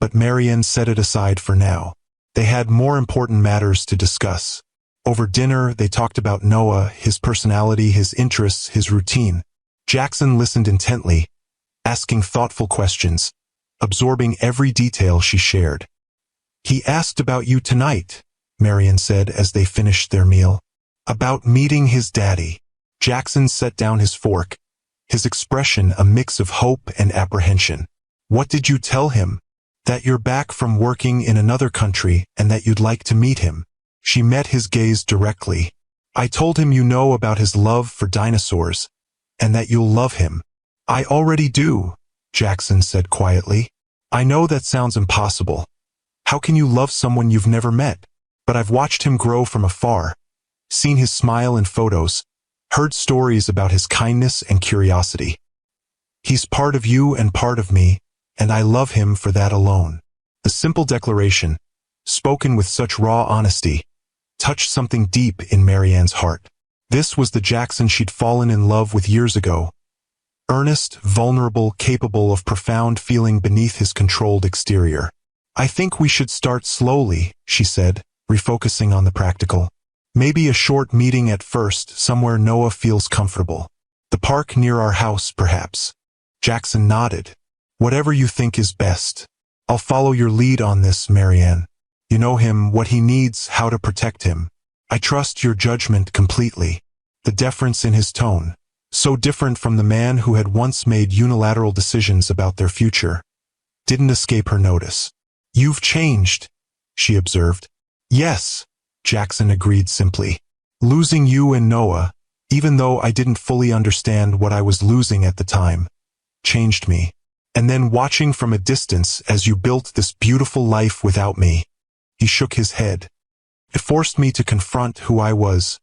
but Marian set it aside for now. They had more important matters to discuss. Over dinner, they talked about Noah, his personality, his interests, his routine. Jackson listened intently, asking thoughtful questions, absorbing every detail she shared. "He asked about you tonight," Marian said as they finished their meal. "About meeting his daddy." Jackson set down his fork, his expression a mix of hope and apprehension. "What did you tell him?" "That you're back from working in another country and that you'd like to meet him." She met his gaze directly. "I told him you know about his love for dinosaurs, and that you'll love him." "I already do," Jackson said quietly. "I know that sounds impossible. How can you love someone you've never met? But I've watched him grow from afar, seen his smile in photos, heard stories about his kindness and curiosity. He's part of you and part of me, and I love him for that alone." The simple declaration, spoken with such raw honesty, touched something deep in Marianne's heart. This was the Jackson she'd fallen in love with years ago. Earnest, vulnerable, capable of profound feeling beneath his controlled exterior. "I think we should start slowly," she said, refocusing on the practical. "Maybe a short meeting at first, somewhere Noah feels comfortable. The park near our house, perhaps." Jackson nodded. "Whatever you think is best. I'll follow your lead on this, Marianne. You know him, what he needs, how to protect him. I trust your judgment completely." The deference in his tone, so different from the man who had once made unilateral decisions about their future, didn't escape her notice. "You've changed," she observed. "Yes," Jackson agreed simply. "Losing you and Noah, even though I didn't fully understand what I was losing at the time, changed me. And then watching from a distance as you built this beautiful life without me." He shook his head. "It forced me to confront who I was,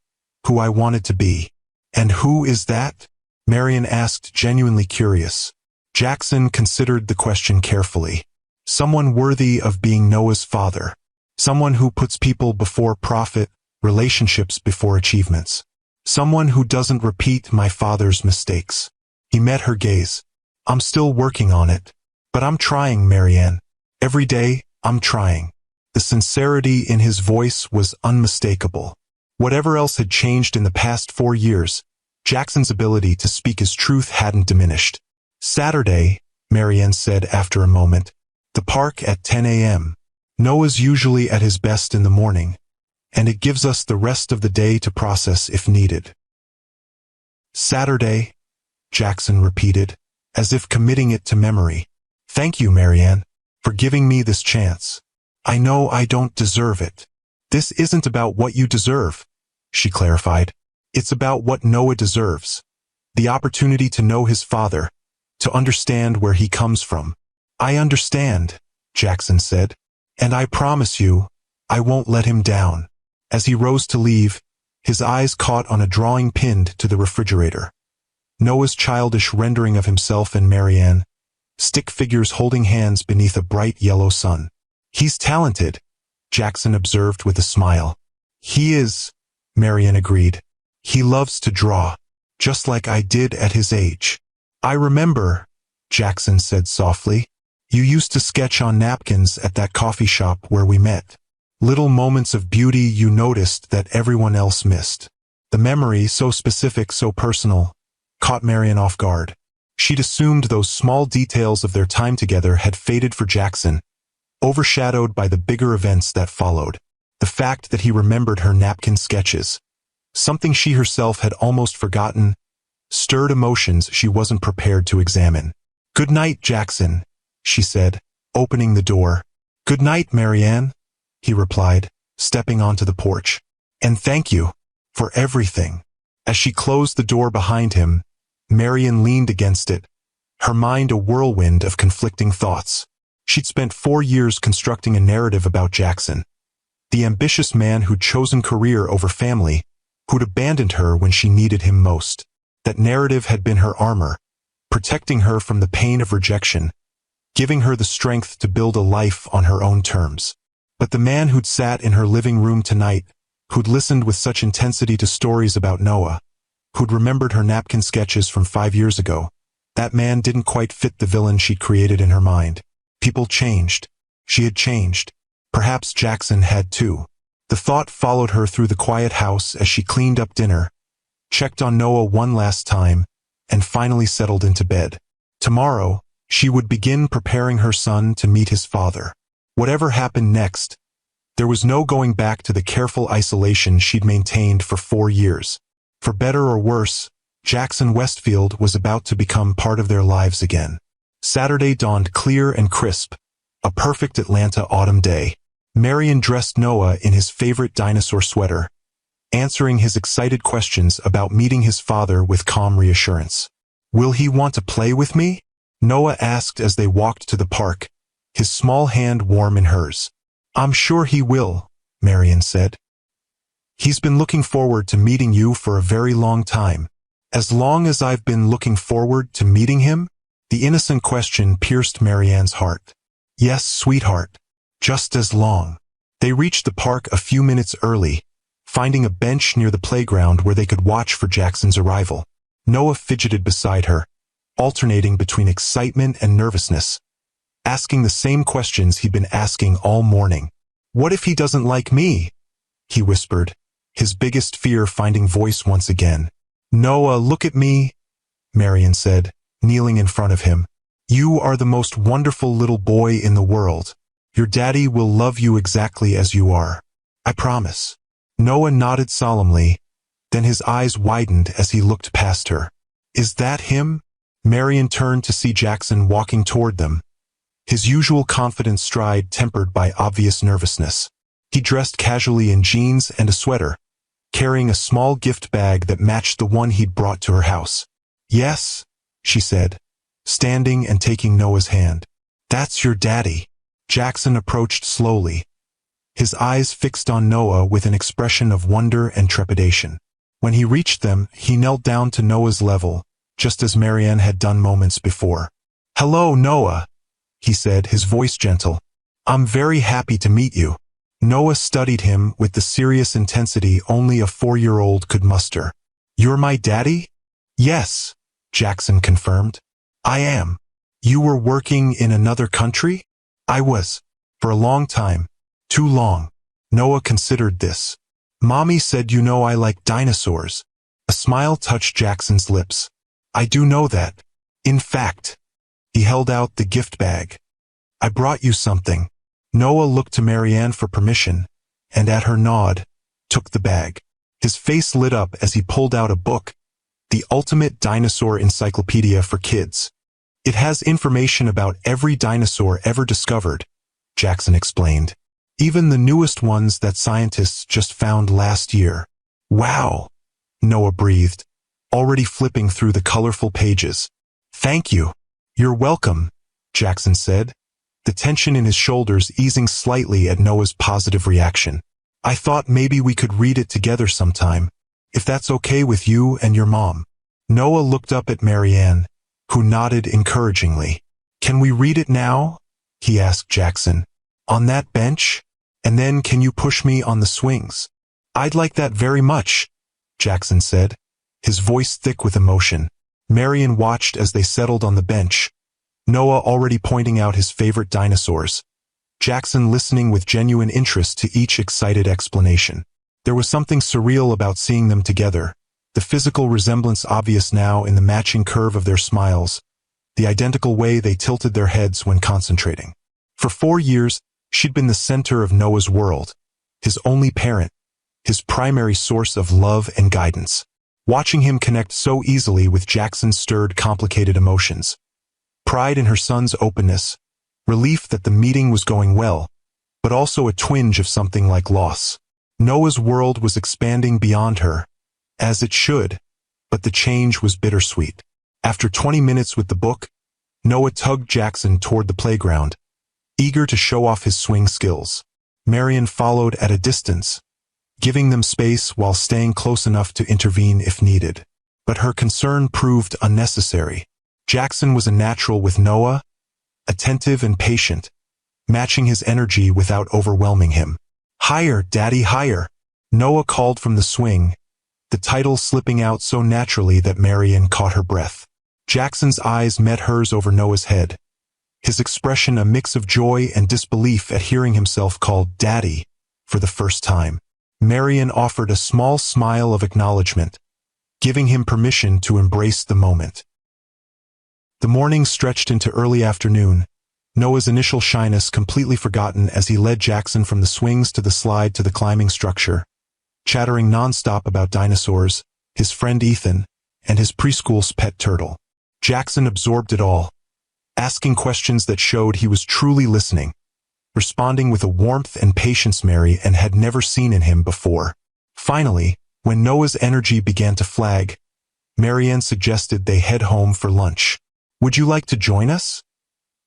who I wanted to be." "And who is that?" Marian asked, genuinely curious. Jackson considered the question carefully. "Someone worthy of being Noah's father. Someone who puts people before profit, relationships before achievements. Someone who doesn't repeat my father's mistakes." He met her gaze. "I'm still working on it. But I'm trying, Marianne. Every day, I'm trying." The sincerity in his voice was unmistakable. Whatever else had changed in the past 4 years, Jackson's ability to speak his truth hadn't diminished. "Saturday," Marianne said after a moment. "The park at 10 a.m. Noah's usually at his best in the morning, and it gives us the rest of the day to process if needed." "Saturday," Jackson repeated, as if committing it to memory. "Thank you, Marianne, for giving me this chance. I know I don't deserve it." "This isn't about what you deserve," she clarified. "It's about what Noah deserves. The opportunity to know his father, to understand where he comes from. I understand, Jackson said. And I promise you, I won't let him down. As he rose to leave, his eyes caught on a drawing pinned to the refrigerator. Noah's childish rendering of himself and Marianne, stick figures holding hands beneath a bright yellow sun. He's talented, Jackson observed with a smile. He is, Marianne agreed. He loves to draw, just like I did at his age. I remember, Jackson said softly. You used to sketch on napkins at that coffee shop where we met. Little moments of beauty you noticed that everyone else missed. The memory, so specific, so personal, caught Marianne off guard. She'd assumed those small details of their time together had faded for Jackson, overshadowed by the bigger events that followed. The fact that he remembered her napkin sketches, something she herself had almost forgotten, stirred emotions she wasn't prepared to examine. "Good night, Jackson," she said, opening the door. "Good night, Marianne," he replied, stepping onto the porch. "And thank you for everything." As she closed the door behind him, Marianne leaned against it, her mind a whirlwind of conflicting thoughts. She'd spent 4 years constructing a narrative about Jackson, the ambitious man who'd chosen career over family, who'd abandoned her when she needed him most. That narrative had been her armor, protecting her from the pain of rejection, giving her the strength to build a life on her own terms. But the man who'd sat in her living room tonight, who'd listened with such intensity to stories about Noah, who'd remembered her napkin sketches from 5 years ago, that man didn't quite fit the villain she'd created in her mind. People changed. She had changed. Perhaps Jackson had too. The thought followed her through the quiet house as she cleaned up dinner, checked on Noah one last time, and finally settled into bed. Tomorrow, she would begin preparing her son to meet his father. Whatever happened next, there was no going back to the careful isolation she'd maintained for 4 years. For better or worse, Jackson Westfield was about to become part of their lives again. Saturday dawned clear and crisp, a perfect Atlanta autumn day. Marianne dressed Noah in his favorite dinosaur sweater, answering his excited questions about meeting his father with calm reassurance. "Will he want to play with me?" Noah asked as they walked to the park, his small hand warm in hers. "I'm sure he will," Marianne said. "He's been looking forward to meeting you for a very long time." "As long as I've been looking forward to meeting him?" The innocent question pierced Marianne's heart. "Yes, sweetheart, just as long." They reached the park a few minutes early, finding a bench near the playground where they could watch for Jackson's arrival. Noah fidgeted beside her, alternating between excitement and nervousness, asking the same questions he'd been asking all morning. "What if he doesn't like me?" he whispered, his biggest fear finding voice once again. "Noah, look at me," Marianne said, kneeling in front of him. "You are the most wonderful little boy in the world. Your daddy will love you exactly as you are. I promise." Noah nodded solemnly, then his eyes widened as he looked past her. "Is that him?" Marianne turned to see Jackson walking toward them, his usual confident stride tempered by obvious nervousness. He dressed casually in jeans and a sweater, carrying a small gift bag that matched the one he'd brought to her house. "Yes," she said, standing and taking Noah's hand. "That's your daddy." Jackson approached slowly, his eyes fixed on Noah with an expression of wonder and trepidation. When he reached them, he knelt down to Noah's level, just as Marianne had done moments before. "Hello, Noah," he said, his voice gentle. "I'm very happy to meet you." Noah studied him with the serious intensity only a 4-year-old could muster. "You're my daddy?" "Yes," Jackson confirmed. "I am." "You were working in another country?" "I was. For a long time. Too long." Noah considered this. "Mommy said you know I like dinosaurs." A smile touched Jackson's lips. "I do know that. In fact," he held out the gift bag. "I brought you something." Noah looked to Marianne for permission, and at her nod, took the bag. His face lit up as he pulled out a book, the ultimate dinosaur encyclopedia for kids. "It has information about every dinosaur ever discovered," Jackson explained. "Even the newest ones that scientists just found last year." "Wow," Noah breathed, already flipping through the colorful pages. "Thank you." "You're welcome," Jackson said, the tension in his shoulders easing slightly at Noah's positive reaction. "I thought maybe we could read it together sometime, if that's okay with you and your mom." Noah looked up at Marianne, who nodded encouragingly. "Can we read it now?" he asked Jackson. "On that bench? And then can you push me on the swings?" "I'd like that very much," Jackson said, his voice thick with emotion. Marianne watched as they settled on the bench, Noah already pointing out his favorite dinosaurs, Jackson listening with genuine interest to each excited explanation. There was something surreal about seeing them together, the physical resemblance obvious now in the matching curve of their smiles, the identical way they tilted their heads when concentrating. For 4 years, she'd been the center of Noah's world, his only parent, his primary source of love and guidance. Watching him connect so easily with Jackson stirred complicated emotions. Pride in her son's openness, relief that the meeting was going well, but also a twinge of something like loss. Noah's world was expanding beyond her, as it should, but the change was bittersweet. After 20 minutes with the book, Noah tugged Jackson toward the playground, eager to show off his swing skills. Marianne followed at a distance, giving them space while staying close enough to intervene if needed. But her concern proved unnecessary. Jackson was a natural with Noah, attentive and patient, matching his energy without overwhelming him. "Higher, Daddy, higher," Noah called from the swing, the title slipping out so naturally that Marianne caught her breath. Jackson's eyes met hers over Noah's head, his expression a mix of joy and disbelief at hearing himself called Daddy for the first time. Marianne offered a small smile of acknowledgement, giving him permission to embrace the moment. The morning stretched into early afternoon, Noah's initial shyness completely forgotten as he led Jackson from the swings to the slide to the climbing structure, chattering nonstop about dinosaurs, his friend Ethan, and his preschool's pet turtle. Jackson absorbed it all, asking questions that showed he was truly listening, responding with a warmth and patience Marianne had never seen in him before. Finally, when Noah's energy began to flag, Marianne suggested they head home for lunch. "Would you like to join us?"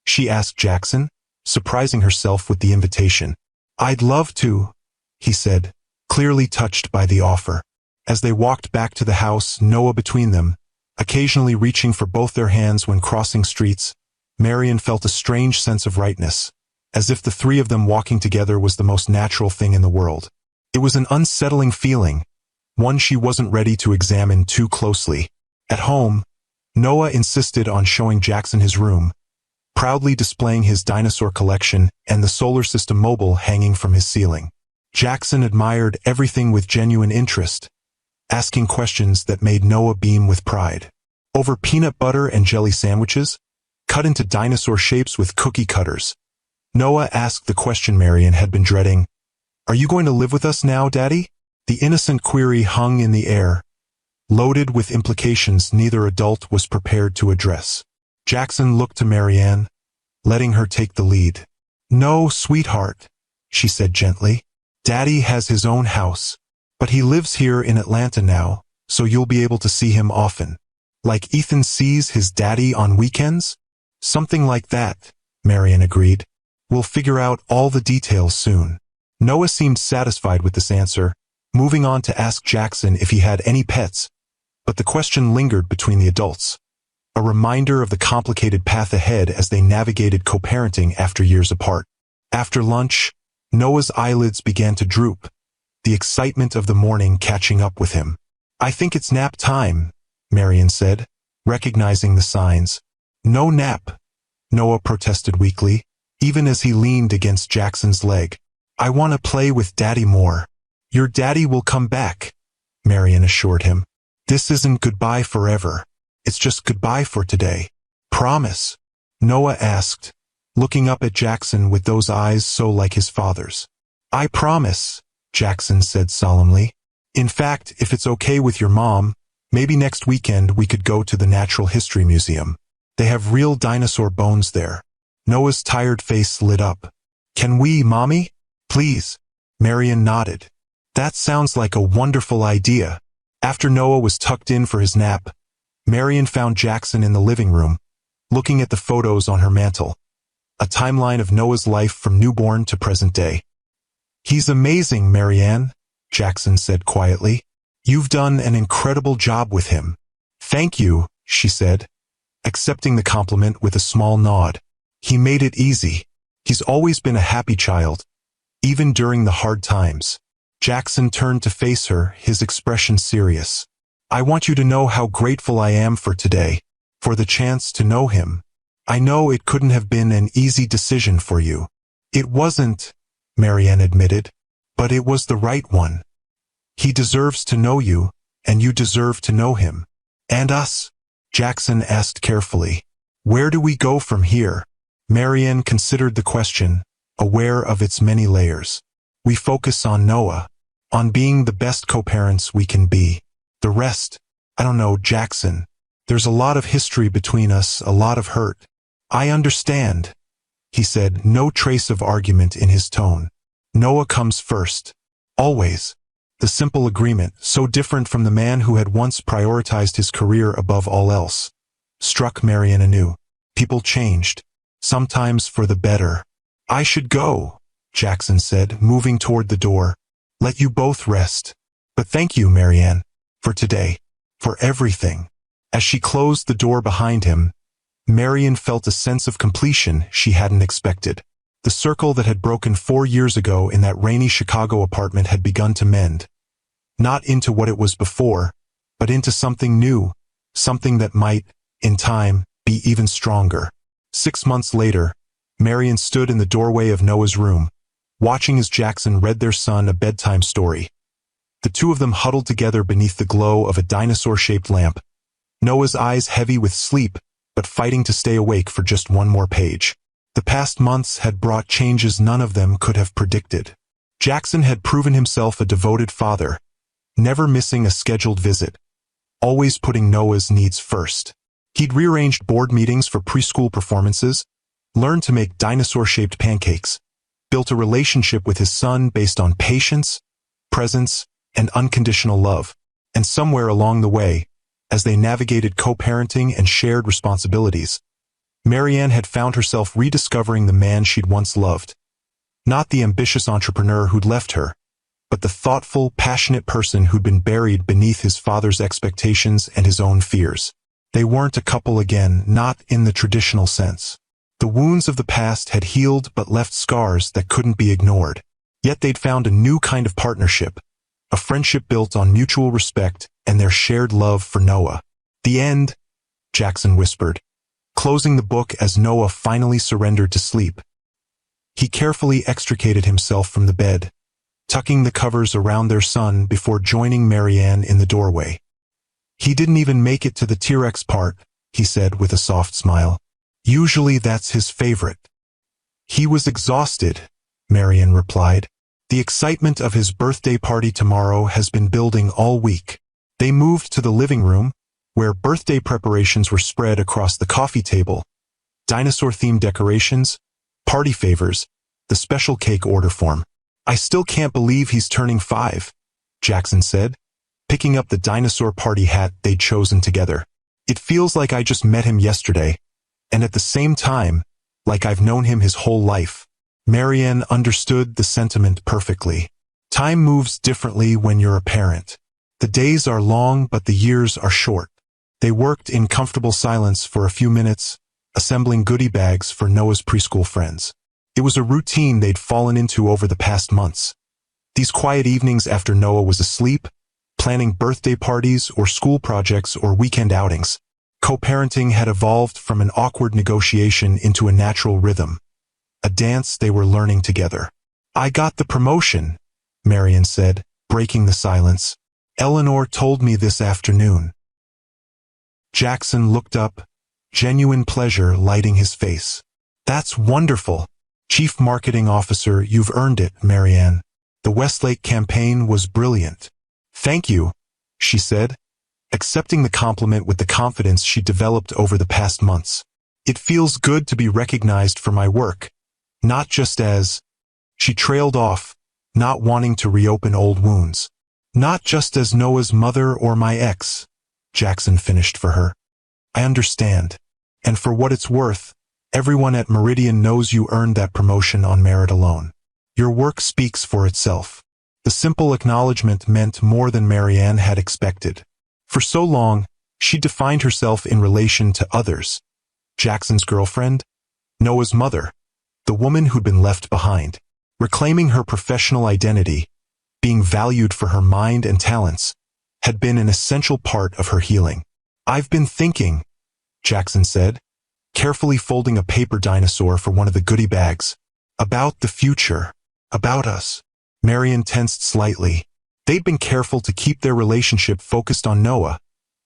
she asked Jackson, surprising herself with the invitation. "I'd love to," he said, clearly touched by the offer. As they walked back to the house, Noah between them, occasionally reaching for both their hands when crossing streets, Marianne felt a strange sense of rightness, as if the three of them walking together was the most natural thing in the world. It was an unsettling feeling, one she wasn't ready to examine too closely. At home, Noah insisted on showing Jackson his room, proudly displaying his dinosaur collection and the solar system mobile hanging from his ceiling. Jackson admired everything with genuine interest, asking questions that made Noah beam with pride. Over peanut butter and jelly sandwiches, cut into dinosaur shapes with cookie cutters, Noah asked the question Marianne had been dreading. "Are you going to live with us now, Daddy?" The innocent query hung in the air, loaded with implications neither adult was prepared to address. Jackson looked to Marianne, letting her take the lead. "No, sweetheart," she said gently. "Daddy has his own house, but he lives here in Atlanta now, so you'll be able to see him often. Like Ethan sees his daddy on weekends?" "Something like that," Marianne agreed. "We'll figure out all the details soon." Noah seemed satisfied with this answer, moving on to ask Jackson if he had any pets, but the question lingered between the adults, a reminder of the complicated path ahead as they navigated co-parenting after years apart. After lunch, Noah's eyelids began to droop, the excitement of the morning catching up with him. "I think it's nap time," Marianne said, recognizing the signs. "No nap," Noah protested weakly, even as he leaned against Jackson's leg. "I want to play with Daddy more." "Your daddy will come back," Marianne assured him. "This isn't goodbye forever. It's just goodbye for today. Promise?" Noah asked, looking up at Jackson with those eyes so like his father's. "I promise," Jackson said solemnly. "In fact, if it's okay with your mom, maybe next weekend we could go to the Natural History Museum. They have real dinosaur bones there." Noah's tired face lit up. "Can we, Mommy? Please?" Marianne nodded. "That sounds like a wonderful idea." After Noah was tucked in for his nap, Marianne found Jackson in the living room, looking at the photos on her mantle. A timeline of Noah's life from newborn to present day. "He's amazing, Marianne," Jackson said quietly. "You've done an incredible job with him." "Thank you," she said, accepting the compliment with a small nod. "He made it easy. He's always been a happy child, even during the hard times." Jackson turned to face her, his expression serious. "I want you to know how grateful I am for today, for the chance to know him. I know it couldn't have been an easy decision for you." "It wasn't," Marianne admitted, "but it was the right one. He deserves to know you, and you deserve to know him." "And us?" Jackson asked carefully. "Where do we go from here?" Marianne considered the question, aware of its many layers. "We focus on Noah, on being the best co-parents we can be. The rest, I don't know, Jackson. There's a lot of history between us, a lot of hurt." "I understand," he said, no trace of argument in his tone. "Noah comes first. Always." The simple agreement, so different from the man who had once prioritized his career above all else, struck Marianne anew. People changed, sometimes for the better. "I should go," Jackson said, moving toward the door. "Let you both rest. But thank you, Marianne, for today, for everything." As she closed the door behind him, Marianne felt a sense of completion she hadn't expected. The circle that had broken 4 years ago in that rainy Chicago apartment had begun to mend. Not into what it was before, but into something new, something that might, in time, be even stronger. 6 months later, Marianne stood in the doorway of Noah's room, watching as Jackson read their son a bedtime story. The two of them huddled together beneath the glow of a dinosaur-shaped lamp, Noah's eyes heavy with sleep, but fighting to stay awake for just one more page. The past months had brought changes none of them could have predicted. Jackson had proven himself a devoted father, never missing a scheduled visit, always putting Noah's needs first. He'd rearranged board meetings for preschool performances, learned to make dinosaur-shaped pancakes, built a relationship with his son based on patience, presence, and unconditional love. And somewhere along the way, as they navigated co-parenting and shared responsibilities, Marianne had found herself rediscovering the man she'd once loved. Not the ambitious entrepreneur who'd left her, but the thoughtful, passionate person who'd been buried beneath his father's expectations and his own fears. They weren't a couple again, not in the traditional sense. The wounds of the past had healed but left scars that couldn't be ignored. Yet they'd found a new kind of partnership, a friendship built on mutual respect and their shared love for Noah. "The end," Jackson whispered, closing the book as Noah finally surrendered to sleep. He carefully extricated himself from the bed, tucking the covers around their son before joining Marianne in the doorway. "He didn't even make it to the T-Rex part," he said with a soft smile. "Usually that's his favorite." "He was exhausted," Marianne replied. "The excitement of his birthday party tomorrow has been building all week." They moved to the living room, where birthday preparations were spread across the coffee table, dinosaur-themed decorations, party favors, the special cake order form. "I still can't believe he's turning 5, Jackson said, picking up the dinosaur party hat they'd chosen together. "It feels like I just met him yesterday, and at the same time, like I've known him his whole life." Marianne understood the sentiment perfectly. Time moves differently when you're a parent. The days are long, but the years are short. They worked in comfortable silence for a few minutes, assembling goodie bags for Noah's preschool friends. It was a routine they'd fallen into over the past months. These quiet evenings after Noah was asleep, planning birthday parties or school projects or weekend outings. Co-parenting had evolved from an awkward negotiation into a natural rhythm, a dance they were learning together. "I got the promotion," Marianne said, breaking the silence. "Eleanor told me this afternoon." Jackson looked up, genuine pleasure lighting his face. "That's wonderful. Chief Marketing Officer, you've earned it, Marianne. The Westlake campaign was brilliant." "Thank you," she said, accepting the compliment with the confidence she developed over the past months. "It feels good to be recognized for my work, not just as—" She trailed off, not wanting to reopen old wounds. "Not just as Noah's mother or my ex," Jackson finished for her. "I understand. And for what it's worth, everyone at Meridian knows you earned that promotion on merit alone. Your work speaks for itself." The simple acknowledgement meant more than Marianne had expected. For so long, she defined herself in relation to others. Jackson's girlfriend, Noah's mother, the woman who'd been left behind. Reclaiming her professional identity, being valued for her mind and talents, had been an essential part of her healing. "I've been thinking," Jackson said, carefully folding a paper dinosaur for one of the goodie bags, "about the future, about us." Marian tensed slightly. They'd been careful to keep their relationship focused on Noah,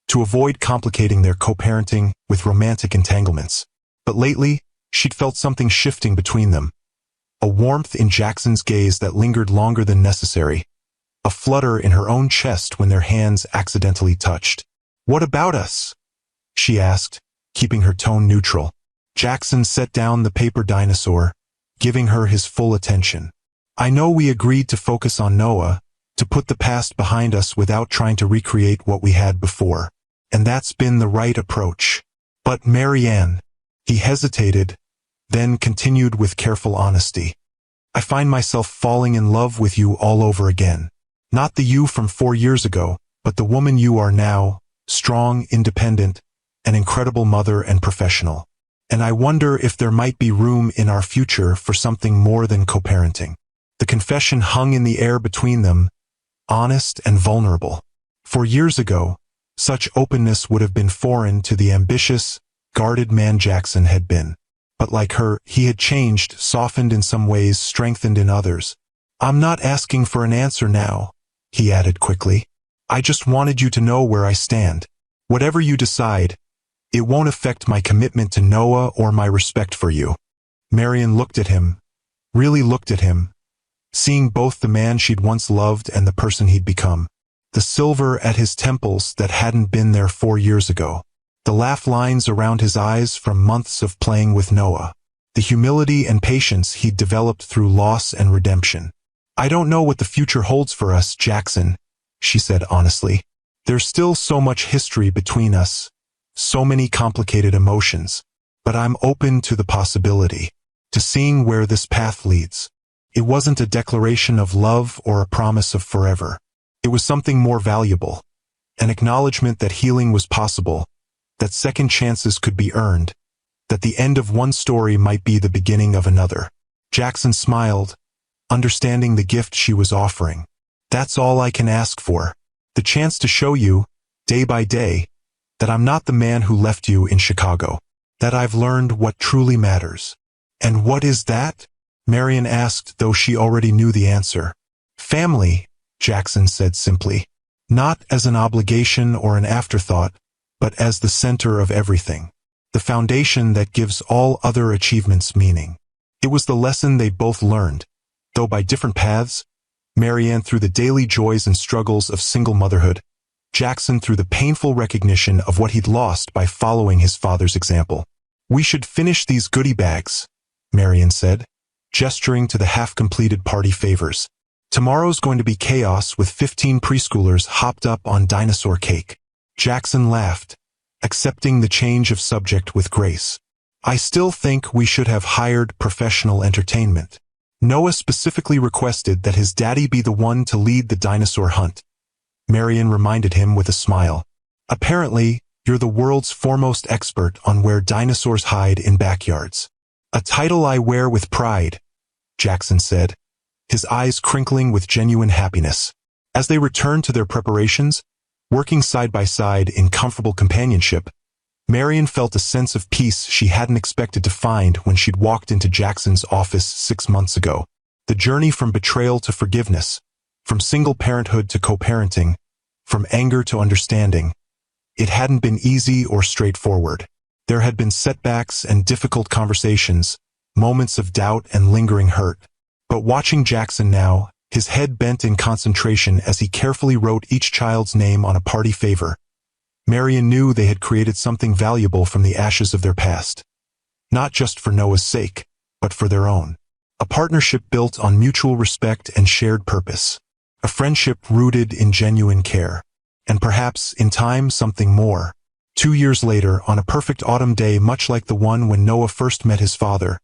to avoid complicating their co-parenting with romantic entanglements. But lately, she'd felt something shifting between them. A warmth in Jackson's gaze that lingered longer than necessary. A flutter in her own chest when their hands accidentally touched. "What about us?" she asked, keeping her tone neutral. Jackson set down the paper dinosaur, giving her his full attention. "I know we agreed to focus on Noah, to put the past behind us without trying to recreate what we had before. And that's been the right approach. But Marianne," he hesitated, then continued with careful honesty, "I find myself falling in love with you all over again. Not the you from 4 years ago, but the woman you are now, strong, independent, an incredible mother and professional. And I wonder if there might be room in our future for something more than co-parenting." The confession hung in the air between them, honest and vulnerable. For years ago, such openness would have been foreign to the ambitious, guarded man Jackson had been. But like her, he had changed, softened in some ways, strengthened in others. "I'm not asking for an answer now," he added quickly. "I just wanted you to know where I stand. Whatever you decide, it won't affect my commitment to Noah or my respect for you." Marian looked at him, really looked at him, seeing both the man she'd once loved and the person he'd become. The silver at his temples that hadn't been there 4 years ago. The laugh lines around his eyes from months of playing with Noah. The humility and patience he'd developed through loss and redemption. "I don't know what the future holds for us, Jackson," she said honestly. "There's still so much history between us, so many complicated emotions. But I'm open to the possibility, to seeing where this path leads." It wasn't a declaration of love or a promise of forever. It was something more valuable. An acknowledgement that healing was possible, that second chances could be earned, that the end of one story might be the beginning of another. Jackson smiled, understanding the gift she was offering. "That's all I can ask for. The chance to show you, day by day, that I'm not the man who left you in Chicago. That I've learned what truly matters." "And what is that?" Marian asked, though she already knew the answer. "Family," Jackson said simply. "Not as an obligation or an afterthought, but as the center of everything. The foundation that gives all other achievements meaning." It was the lesson they both learned, though by different paths. Marianne through the daily joys and struggles of single motherhood, Jackson through the painful recognition of what he'd lost by following his father's example. "We should finish these goodie bags," Marian said, gesturing to the half-completed party favors. "Tomorrow's going to be chaos with 15 preschoolers hopped up on dinosaur cake." Jackson laughed, accepting the change of subject with grace. "I still think we should have hired professional entertainment. Noah specifically requested that his daddy be the one to lead the dinosaur hunt." Marian reminded him with a smile. "Apparently, you're the world's foremost expert on where dinosaurs hide in backyards." "A title I wear with pride," Jackson said, his eyes crinkling with genuine happiness. As they returned to their preparations, working side by side in comfortable companionship, Marian felt a sense of peace she hadn't expected to find when she'd walked into Jackson's office 6 months ago. The journey from betrayal to forgiveness, from single parenthood to co-parenting, from anger to understanding, it hadn't been easy or straightforward. There had been setbacks and difficult conversations, moments of doubt and lingering hurt. But watching Jackson now, his head bent in concentration as he carefully wrote each child's name on a party favor, Marian knew they had created something valuable from the ashes of their past. Not just for Noah's sake, but for their own. A partnership built on mutual respect and shared purpose. A friendship rooted in genuine care. And perhaps, in time, something more. 2 years later, on a perfect autumn day much like the one when Noah first met his father,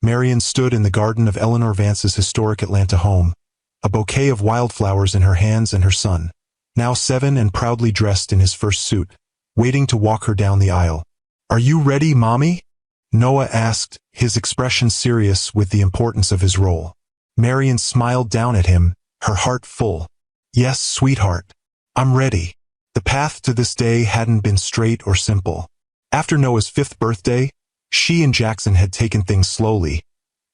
Marian stood in the garden of Eleanor Vance's historic Atlanta home, a bouquet of wildflowers in her hands and her son, now 7 and proudly dressed in his first suit, waiting to walk her down the aisle. "Are you ready, Mommy?" Noah asked, his expression serious with the importance of his role. Marian smiled down at him, her heart full. "Yes, sweetheart. I'm ready." The path to this day hadn't been straight or simple. After Noah's 5th birthday, she and Jackson had taken things slowly,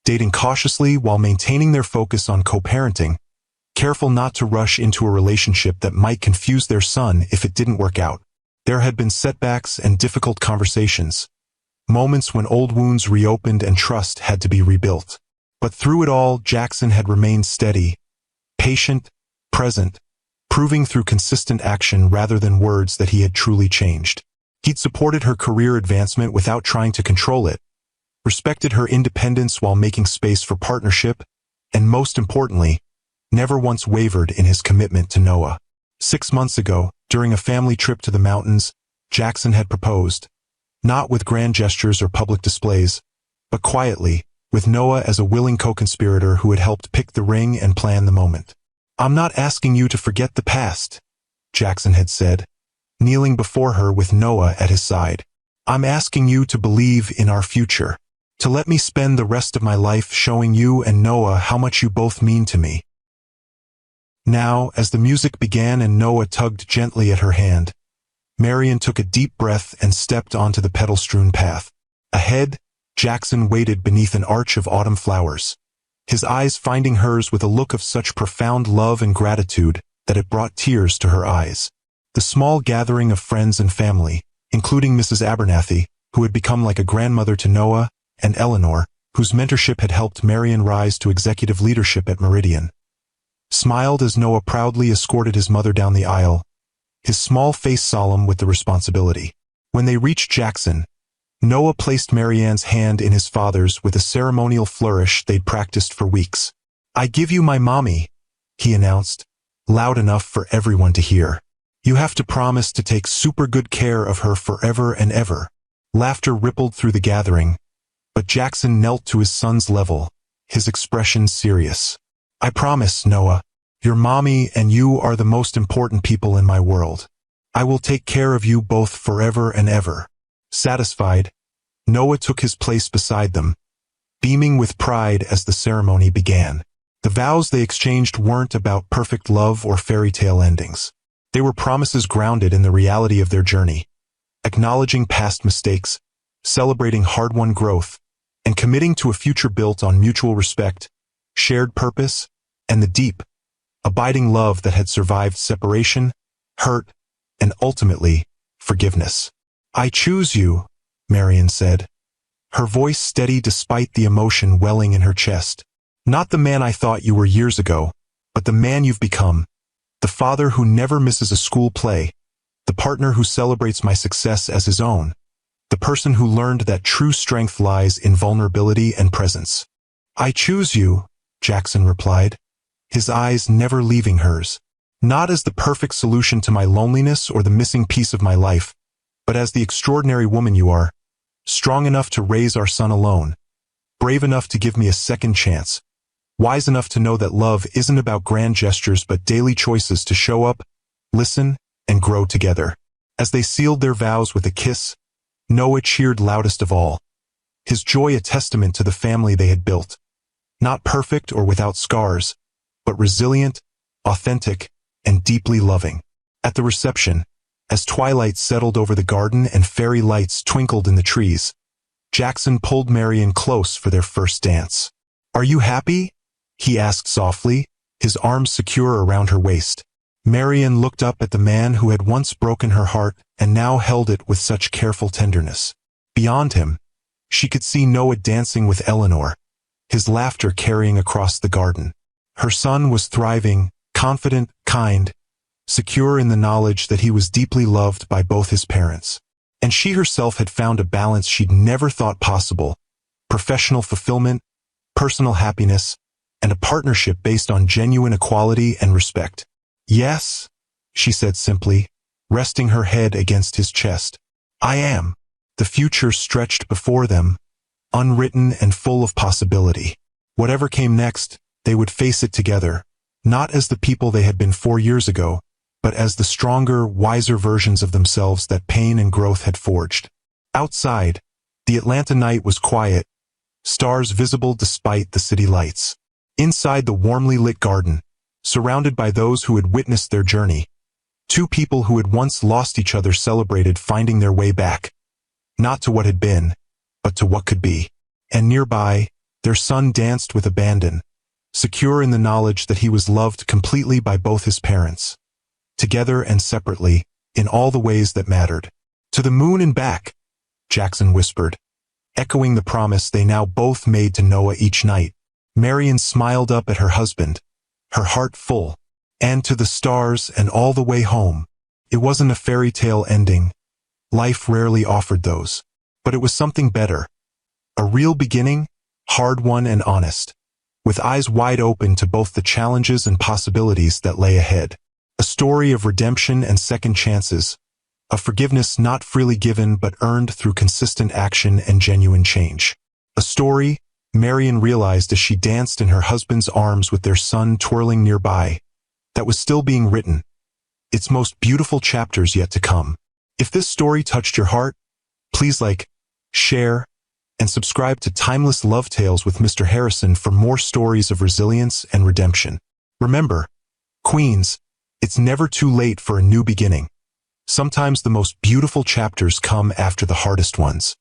dating cautiously while maintaining their focus on co-parenting, careful not to rush into a relationship that might confuse their son if it didn't work out. There had been setbacks and difficult conversations, moments when old wounds reopened and trust had to be rebuilt. But through it all, Jackson had remained steady, patient, present, proving through consistent action rather than words that he had truly changed. He'd supported her career advancement without trying to control it, respected her independence while making space for partnership, and most importantly, never once wavered in his commitment to Noah. 6 months ago, during a family trip to the mountains, Jackson had proposed, not with grand gestures or public displays, but quietly, with Noah as a willing co-conspirator who had helped pick the ring and plan the moment. "I'm not asking you to forget the past," Jackson had said, kneeling before her with Noah at his side. "I'm asking you to believe in our future, to let me spend the rest of my life showing you and Noah how much you both mean to me." Now, as the music began and Noah tugged gently at her hand, Marian took a deep breath and stepped onto the petal-strewn path. Ahead, Jackson waited beneath an arch of autumn flowers, his eyes finding hers with a look of such profound love and gratitude that it brought tears to her eyes. The small gathering of friends and family, including Mrs. Abernathy, who had become like a grandmother to Noah, and Eleanor, whose mentorship had helped Marian rise to executive leadership at Meridian, smiled as Noah proudly escorted his mother down the aisle, his small face solemn with the responsibility. When they reached Jackson, Noah placed Marianne's hand in his father's with a ceremonial flourish they'd practiced for weeks. "I give you my mommy," he announced, loud enough for everyone to hear. "You have to promise to take super good care of her forever and ever." Laughter rippled through the gathering, but Jackson knelt to his son's level, his expression serious. "I promise, Noah. Your mommy and you are the most important people in my world. I will take care of you both forever and ever." Satisfied, Noah took his place beside them, beaming with pride as the ceremony began. The vows they exchanged weren't about perfect love or fairy tale endings. They were promises grounded in the reality of their journey, acknowledging past mistakes, celebrating hard-won growth, and committing to a future built on mutual respect, shared purpose, and the deep, abiding love that had survived separation, hurt, and ultimately, forgiveness. "I choose you," Marian said, her voice steady despite the emotion welling in her chest. "Not the man I thought you were years ago, but the man you've become, the father who never misses a school play, the partner who celebrates my success as his own, the person who learned that true strength lies in vulnerability and presence." "I choose you," Jackson replied, his eyes never leaving hers. "Not as the perfect solution to my loneliness or the missing piece of my life, but as the extraordinary woman you are, strong enough to raise our son alone, brave enough to give me a second chance, wise enough to know that love isn't about grand gestures but daily choices to show up, listen, and grow together." As they sealed their vows with a kiss, Noah cheered loudest of all, his joy a testament to the family they had built. Not perfect or without scars, but resilient, authentic, and deeply loving. At the reception, as twilight settled over the garden and fairy lights twinkled in the trees, Jackson pulled Marian close for their first dance. "Are you happy?" he asked softly, his arms secure around her waist. Marian looked up at the man who had once broken her heart and now held it with such careful tenderness. Beyond him, she could see Noah dancing with Eleanor, his laughter carrying across the garden. Her son was thriving, confident, kind, secure in the knowledge that he was deeply loved by both his parents. And she herself had found a balance she'd never thought possible: professional fulfillment, personal happiness, and a partnership based on genuine equality and respect. "Yes," she said simply, resting her head against his chest. I am. The future stretched before them, unwritten and full of possibility. Whatever came next, they would face it together, not as the people they had been 4 years ago, but as the stronger, wiser versions of themselves that pain and growth had forged. Outside, the Atlanta night was quiet, stars visible despite the city lights. Inside the warmly lit garden, surrounded by those who had witnessed their journey, two people who had once lost each other celebrated finding their way back, not to what had been, but to what could be. And nearby, their son danced with abandon, secure in the knowledge that he was loved completely by both his parents, together and separately, in all the ways that mattered. To the moon and back, Jackson whispered, echoing the promise they now both made to Noah each night. Marian smiled up at her husband, her heart full, and to the stars and all the way home. It wasn't a fairy tale ending. Life rarely offered those. But it was something better. A real beginning, hard won and honest, with eyes wide open to both the challenges and possibilities that lay ahead. A story of redemption and second chances, of forgiveness not freely given but earned through consistent action and genuine change. A story, Marian realized as she danced in her husband's arms with their son twirling nearby, that was still being written, its most beautiful chapters yet to come. If this story touched your heart, please like, share, and subscribe to Timeless Love Tales with Mr. Harrison for more stories of resilience and redemption. Remember, Queens, it's never too late for a new beginning. Sometimes the most beautiful chapters come after the hardest ones.